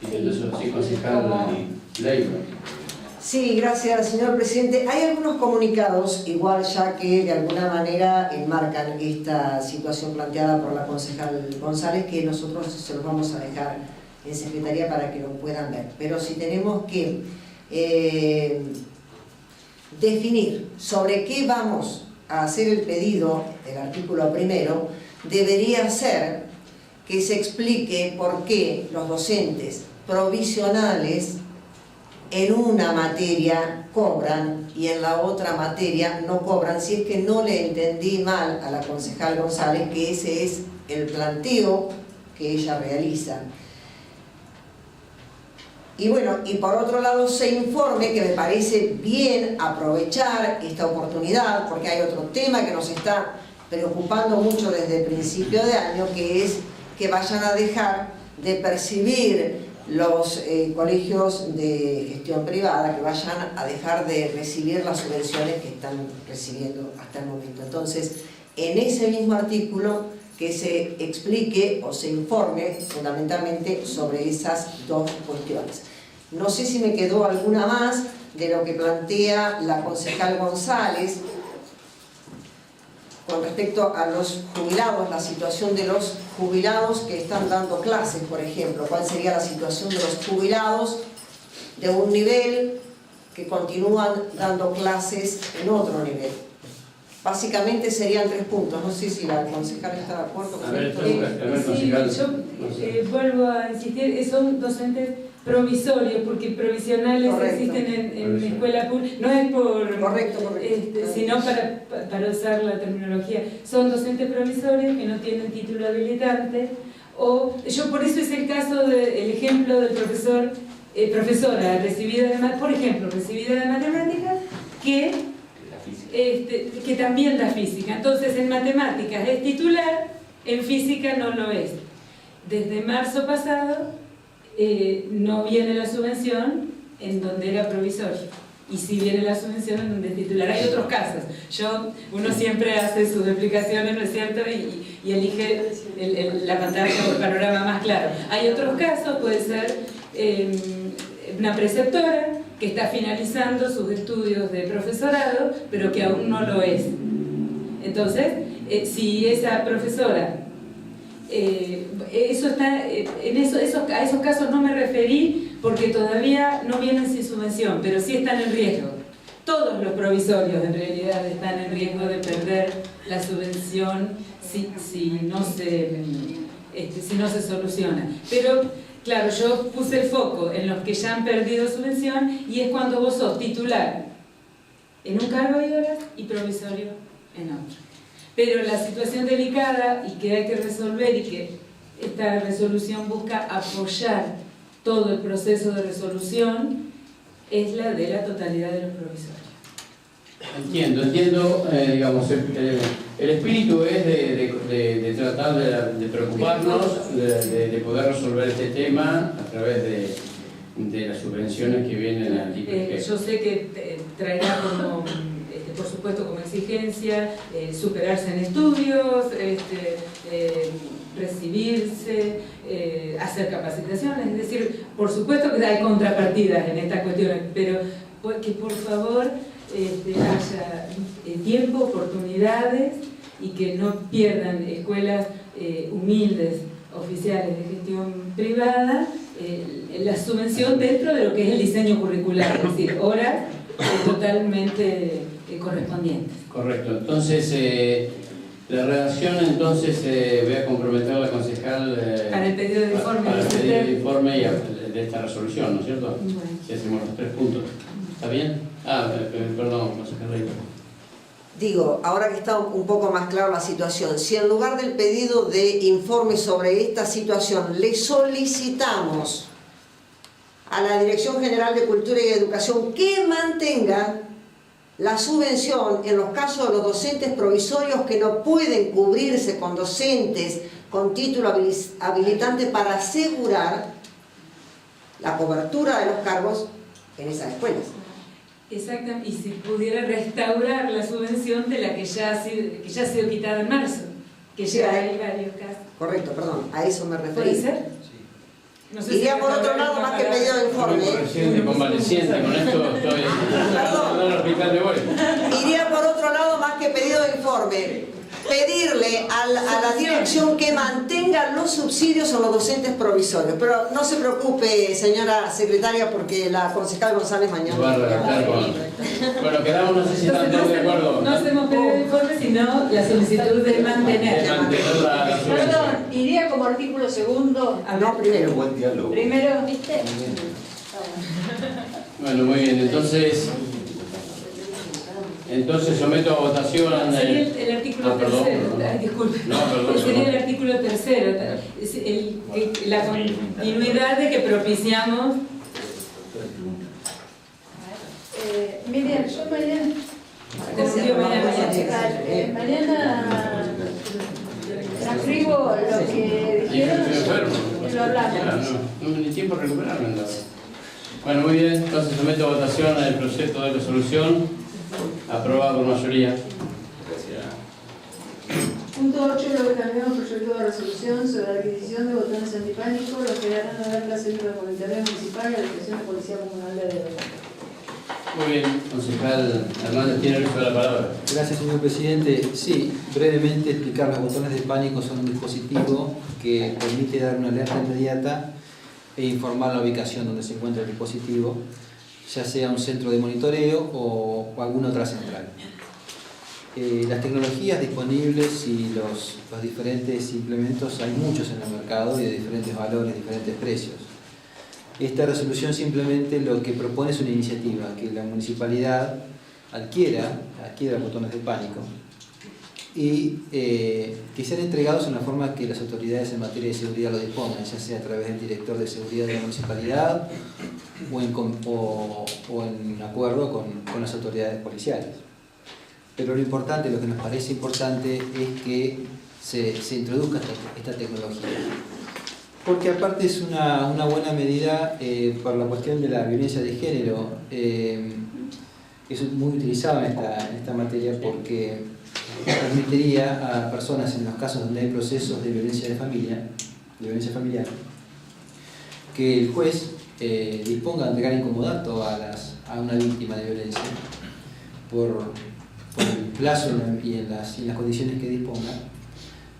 pidiendo eso, sí, concejal Leiva. Sí, gracias, señor presidente. Hay algunos comunicados, igual ya que de alguna manera enmarcan esta situación planteada por la concejal González, que nosotros se los vamos a dejar en secretaría para que lo puedan ver. Pero si tenemos que definir sobre qué vamos a hacer el pedido del artículo primero, debería ser que se explique por qué los docentes provisionales en una materia cobran y en la otra materia no cobran, si es que no le entendí mal a la concejal González, que ese es el planteo que ella realiza. Y bueno, y por otro lado se informe, que me parece bien aprovechar esta oportunidad, porque hay otro tema que nos está preocupando mucho desde el principio de año, que es que vayan a dejar de percibir los colegios de gestión privada, que vayan a dejar de recibir las subvenciones que están recibiendo hasta el momento. Entonces, en ese mismo artículo, que se explique o se informe fundamentalmente sobre esas dos cuestiones. No sé si me quedó alguna más de lo que plantea la concejal González con respecto a los jubilados, la situación de los jubilados que están dando clases, por ejemplo. ¿Cuál sería la situación de los jubilados de un nivel que continúan dando clases en otro nivel? Básicamente serían 3 puntos. No sé si la concejal está de acuerdo con esto. Sí, yo vuelvo a insistir, son docentes provisorios, porque provisionales existen en escuela pública, no es por sino para usar la terminología, son docentes provisorios que no tienen título habilitante, o yo por eso es el caso el ejemplo del profesora recibida de, por ejemplo, recibida de matemáticas que también da física. Entonces en matemáticas es titular, en física no lo es. Desde marzo pasado no viene la subvención en donde era provisorio, y sí viene la subvención en donde es titular. Hay otros casos, uno siempre hace sus explicaciones, ¿no es cierto?, y elige la pantalla o el panorama más claro. Hay otros casos, puede ser una preceptora que está finalizando sus estudios de profesorado, pero que aún no lo es. Entonces, si esa profesora, eso está, a esos casos no me referí porque todavía no vienen sin subvención, pero sí están en riesgo. Todos los provisorios en realidad están en riesgo de perder la subvención si no se soluciona. Pero claro, yo puse el foco en los que ya han perdido subvención, y es cuando vos sos titular en un cargo y horas y provisorio en otro. Pero la situación delicada y que hay que resolver y que esta resolución busca apoyar todo el proceso de resolución es la de la totalidad de los provisorios. Entiendo, digamos, el espíritu es de tratar de preocuparnos, de poder resolver este tema a través de las subvenciones que vienen al IPG. Yo sé que traerá como, por supuesto, como exigencia superarse en estudios, recibirse, hacer capacitaciones, es decir, por supuesto que hay contrapartidas en estas cuestiones, pero que por favor haya tiempo, oportunidades y que no pierdan escuelas humildes, oficiales de gestión privada, la subvención dentro de lo que es el diseño curricular, es decir, horas totalmente correspondientes. Correcto, entonces la redacción, voy a comprometer a la concejal para el pedido de informe, para el pedido de informe y de esta resolución, ¿no es cierto? Bueno. Si hacemos los 3 puntos. ¿Está bien? Perdón, concejal Reiter. Digo, ahora que está un poco más clara la situación, si en lugar del pedido de informe sobre esta situación le solicitamos a la Dirección General de Cultura y Educación que mantenga la subvención en los casos de los docentes provisorios que no pueden cubrirse con docentes con título habilitante para asegurar la cobertura de los cargos en esas escuelas. Exactamente, y si pudiera restaurar la subvención de la que ya ha sido quitada en marzo, que Sí, ya hay varios casos. Correcto, perdón, a eso me referí. ¿Puede ser? No sé Iría si por otro lado más que pedido de informe. Recién convaleciente, con esto estoy al hospital de hoy. Iría por otro lado más que pedido de informe. Pedirle a la dirección que mantenga los subsidios a los docentes provisorios. Pero no se preocupe, señora secretaria, porque la concejal González mañana... Va a redactar bueno, quedamos, no sé si están todos de acuerdo. No hacemos pedido de informe, sino la solicitud de mantener. La subvención. Perdón, iría como artículo segundo. No, primero. Buen diálogo. Primero, ¿viste? Bueno, muy bien, entonces someto a votación Sería el artículo tercero. perdón. Disculpe. No, perdón. Sería el artículo tercero. La continuidad de que propiciamos. Miriam, yo mañana... Mañana transcribo lo que Y yo dijeron estoy enfermo. y lo hablamos. No ni tiempo de recuperarme entonces. Bueno, muy bien, entonces someto a votación el proyecto de resolución aprobado por mayoría. Punto 8. Lo que cambiamos proyecto de resolución sobre la adquisición de botones antipánicos, los que darán a ver la Centro de Comunitaria Municipal y la Dirección de Policía Comunal de Dedo. Muy bien, concejal Hernández tiene el uso de la palabra. Gracias, señor presidente. Sí, brevemente explicar, los botones de pánico son un dispositivo que permite dar una alerta inmediata e informar la ubicación donde se encuentra el dispositivo, ya sea un centro de monitoreo o alguna otra central. Las tecnologías disponibles y los diferentes implementos, hay muchos en el mercado y de diferentes valores, diferentes precios. Esta resolución simplemente lo que propone es una iniciativa, que la municipalidad adquiera botones de pánico y que sean entregados en la forma que las autoridades en materia de seguridad lo dispongan, ya sea a través del director de seguridad de la municipalidad o en acuerdo con las autoridades policiales. Pero lo importante, lo que nos parece importante es que se introduzca esta tecnología. Porque aparte es una buena medida por la cuestión de la violencia de género. Es muy utilizado en esta materia porque permitiría a personas en los casos donde hay procesos de violencia familiar, que el juez disponga de entregar incomodato a una víctima de violencia por el plazo y en las condiciones que disponga,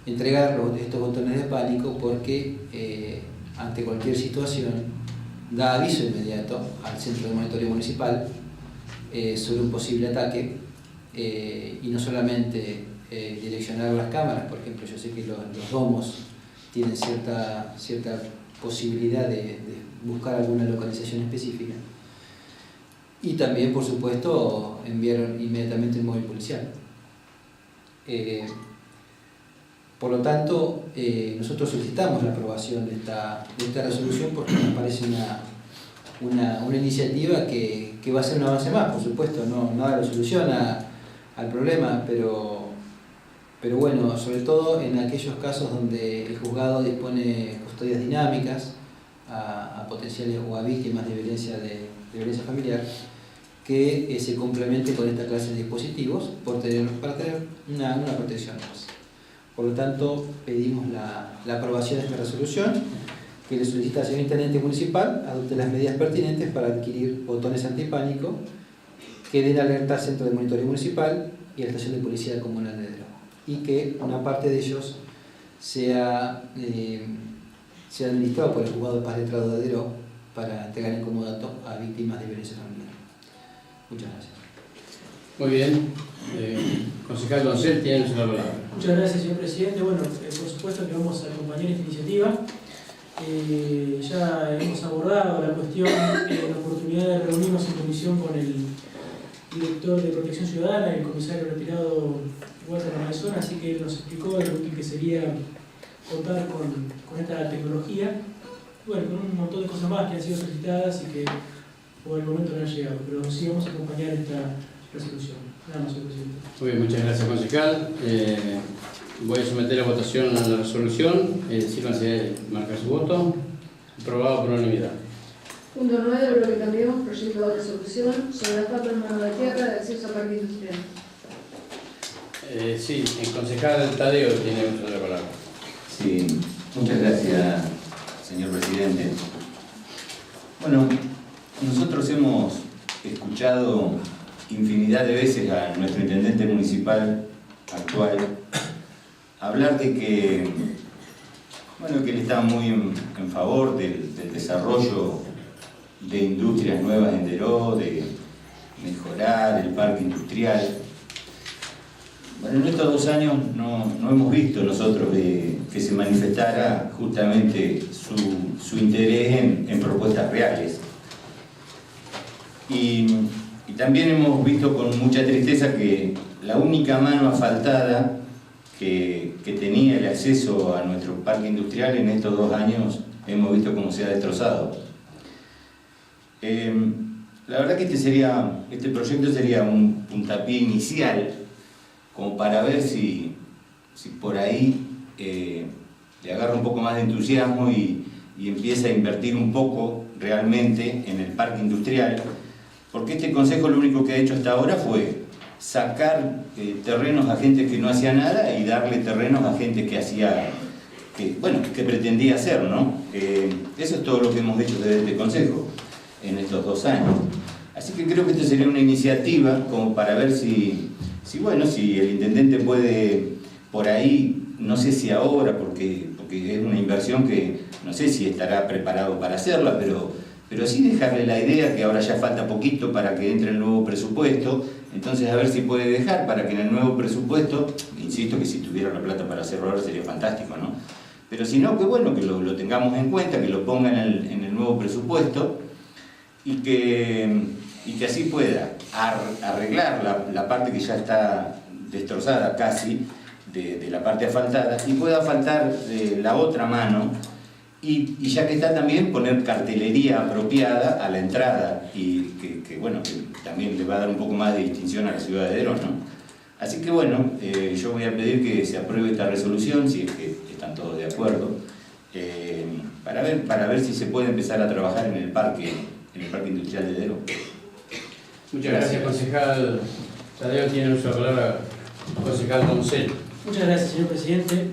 entregar estos botones de pánico porque ante cualquier situación da aviso inmediato al centro de monitoreo municipal sobre un posible ataque y no solamente direccionar las cámaras. Por ejemplo, yo sé que los domos tienen cierta posibilidad de buscar alguna localización específica, y también, por supuesto, enviar inmediatamente el móvil policial. Por lo tanto, nosotros solicitamos la aprobación de esta resolución porque nos parece una iniciativa que va a ser un avance más, por supuesto, no da la solución al problema, pero bueno, sobre todo en aquellos casos donde el juzgado dispone custodias dinámicas a potenciales o a víctimas de violencia familiar, que se complemente con esta clase de dispositivos para tener una protección más. Por lo tanto, pedimos la aprobación de esta resolución, que le solicita al señor Intendente Municipal adopte las medidas pertinentes para adquirir botones antipánico que den alerta al Centro de Monitoreo Municipal y a la Estación de Policía Comunal de Dero, y que una parte de ellos sea administrado por el Juzgado de Paz Letrado de Dero para entregar en comodato a víctimas de violencia familiar. Muchas gracias. Muy bien. Concejal Doncel, tiene la palabra. Muchas gracias, señor presidente. Bueno, por supuesto que vamos a acompañar esta iniciativa. Ya hemos abordado la cuestión en la oportunidad de reunirnos en comisión con el director de Protección Ciudadana, el comisario retirado Walter Ramazón, así que él nos explicó lo útil que sería contar con esta tecnología, bueno, con un montón de cosas más que han sido solicitadas y que por el momento no han llegado, pero sí vamos a acompañar esta resolución. Nada más, señor presidente. Muy bien, muchas gracias, concejal. Voy a someter a votación a la resolución. Sírvanse de marcar su voto. Aprobado por unanimidad. Punto 9 del bloque Cambiemos, proyecto de resolución sobre la falta en mano de tierra de acceso a parque industrial. Sí, el concejal Tadeo tiene la palabra. Sí, muchas gracias, señor presidente. Bueno, nosotros hemos escuchado infinidad de veces a nuestro intendente municipal actual hablar de que, bueno, que él está muy en favor del desarrollo de industrias nuevas en Dero, de mejorar el parque industrial. Bueno, en estos 2 años no hemos visto nosotros que se manifestara justamente su interés en propuestas reales. Y también hemos visto con mucha tristeza que la única mano asfaltada que tenía el acceso a nuestro parque industrial en estos 2 años hemos visto cómo se ha destrozado. La verdad que este proyecto sería un puntapié inicial como para ver si por ahí le agarra un poco más de entusiasmo y empieza a invertir un poco realmente en el parque industrial, porque este consejo lo único que ha hecho hasta ahora fue sacar terrenos a gente que no hacía nada y darle terrenos a gente que pretendía hacer, ¿no? Eso es todo lo que hemos hecho desde este consejo en estos 2 años. Así que creo que esta sería una iniciativa como para ver si el intendente puede por ahí, no sé si ahora, porque es una inversión que no sé si estará preparado para hacerla, pero sí dejarle la idea que ahora ya falta poquito para que entre el nuevo presupuesto, entonces a ver si puede dejar para que en el nuevo presupuesto, insisto que si tuviera la plata para hacerlo ahora sería fantástico, ¿no? Pero si no, que bueno, que lo tengamos en cuenta, que lo pongan en el nuevo presupuesto y que así pueda arreglar la parte que ya está destrozada casi, de la parte asfaltada, y pueda asfaltar la otra mano, y ya que está también poner cartelería apropiada a la entrada, y que también le va a dar un poco más de distinción a la ciudad de Dero, ¿no? Así que bueno, yo voy a pedir que se apruebe esta resolución, si es que están todos de acuerdo, para ver si se puede empezar a trabajar en el parque industrial de Dero. Muchas gracias, concejal Tadeo. Tiene nuestra palabra concejal Doncel. Muchas gracias, señor presidente.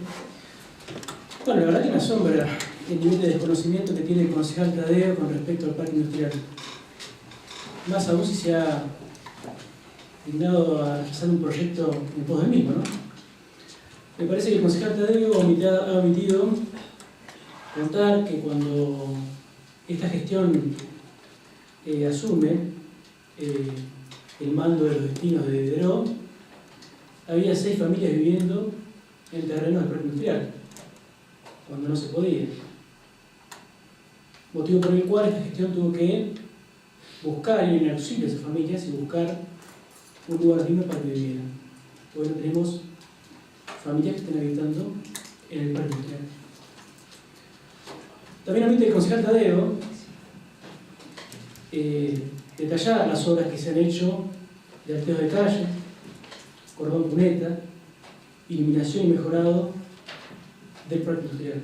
Bueno, la verdad que me asombra el nivel de desconocimiento que tiene el concejal Tadeo con respecto al parque industrial. Más aún si se ha dignado a realizar un proyecto en pos del mismo, ¿no? Me parece que el concejal Tadeo ha omitido contar que cuando esta gestión asume el mando de los destinos de Dero, había 6 familias viviendo en terrenos del parque industrial, cuando no se podía. Motivo por el cual esta gestión tuvo que buscar y en auxilio a esas familias y buscar un lugar digno para que vivieran. Hoy no tenemos familias que estén habitando en el parque industrial. También admite el concejal Tadeo detallar las obras que se han hecho de alteo de calle, cordón cuneta, iluminación y mejorado del parque industrial.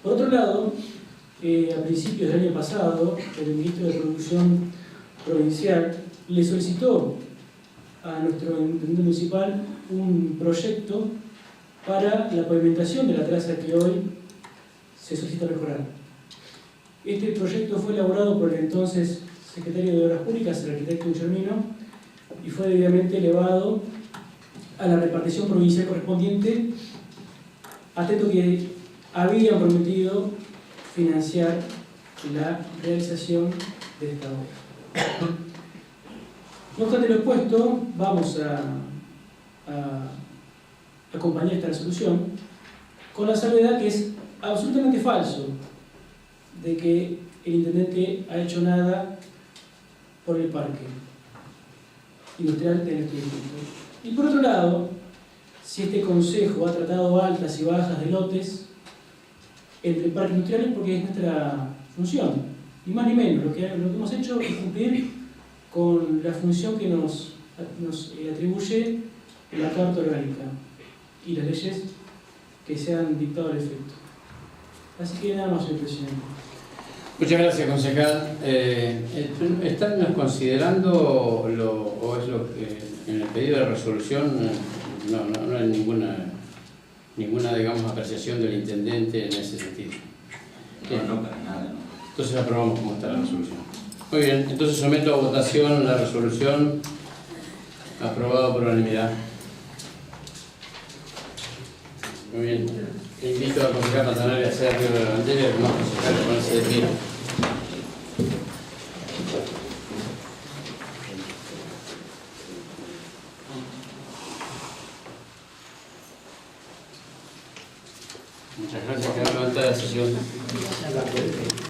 Por otro lado, a principios del año pasado, el ministro de Producción Provincial le solicitó a nuestro intendente municipal un proyecto para la pavimentación de la traza que hoy se solicita mejorar. Este proyecto fue elaborado por el entonces secretario de Obras Públicas, el arquitecto Guillermino, y fue debidamente elevado a la repartición provincial correspondiente, atento que habían prometido financiar la realización de esta obra. No obstante lo expuesto, vamos a acompañar esta resolución con la salvedad que es absolutamente falso de que el intendente ha hecho nada por el parque industrial de nuestro distrito. Y por otro lado, si este consejo ha tratado altas y bajas de lotes entre el parque industrial es porque es nuestra función, ni más ni menos. Lo que hemos hecho es cumplir con la función que nos atribuye la Carta Orgánica y las leyes que se han dictado al efecto. Así que nada más, señor presidente. Muchas gracias, concejal. ¿Están considerando o es lo que en el pedido de resolución no hay ninguna digamos, apreciación del intendente en ese sentido? No, para nada, no. Entonces aprobamos cómo está la resolución. Muy bien, entonces someto a votación la resolución aprobada por unanimidad. Muy bien. Invito al concejal Manzanares a hacer arriba de la bandera y a los demás concejales a ponerse de pie. Muchas gracias. Queda levantada la sesión.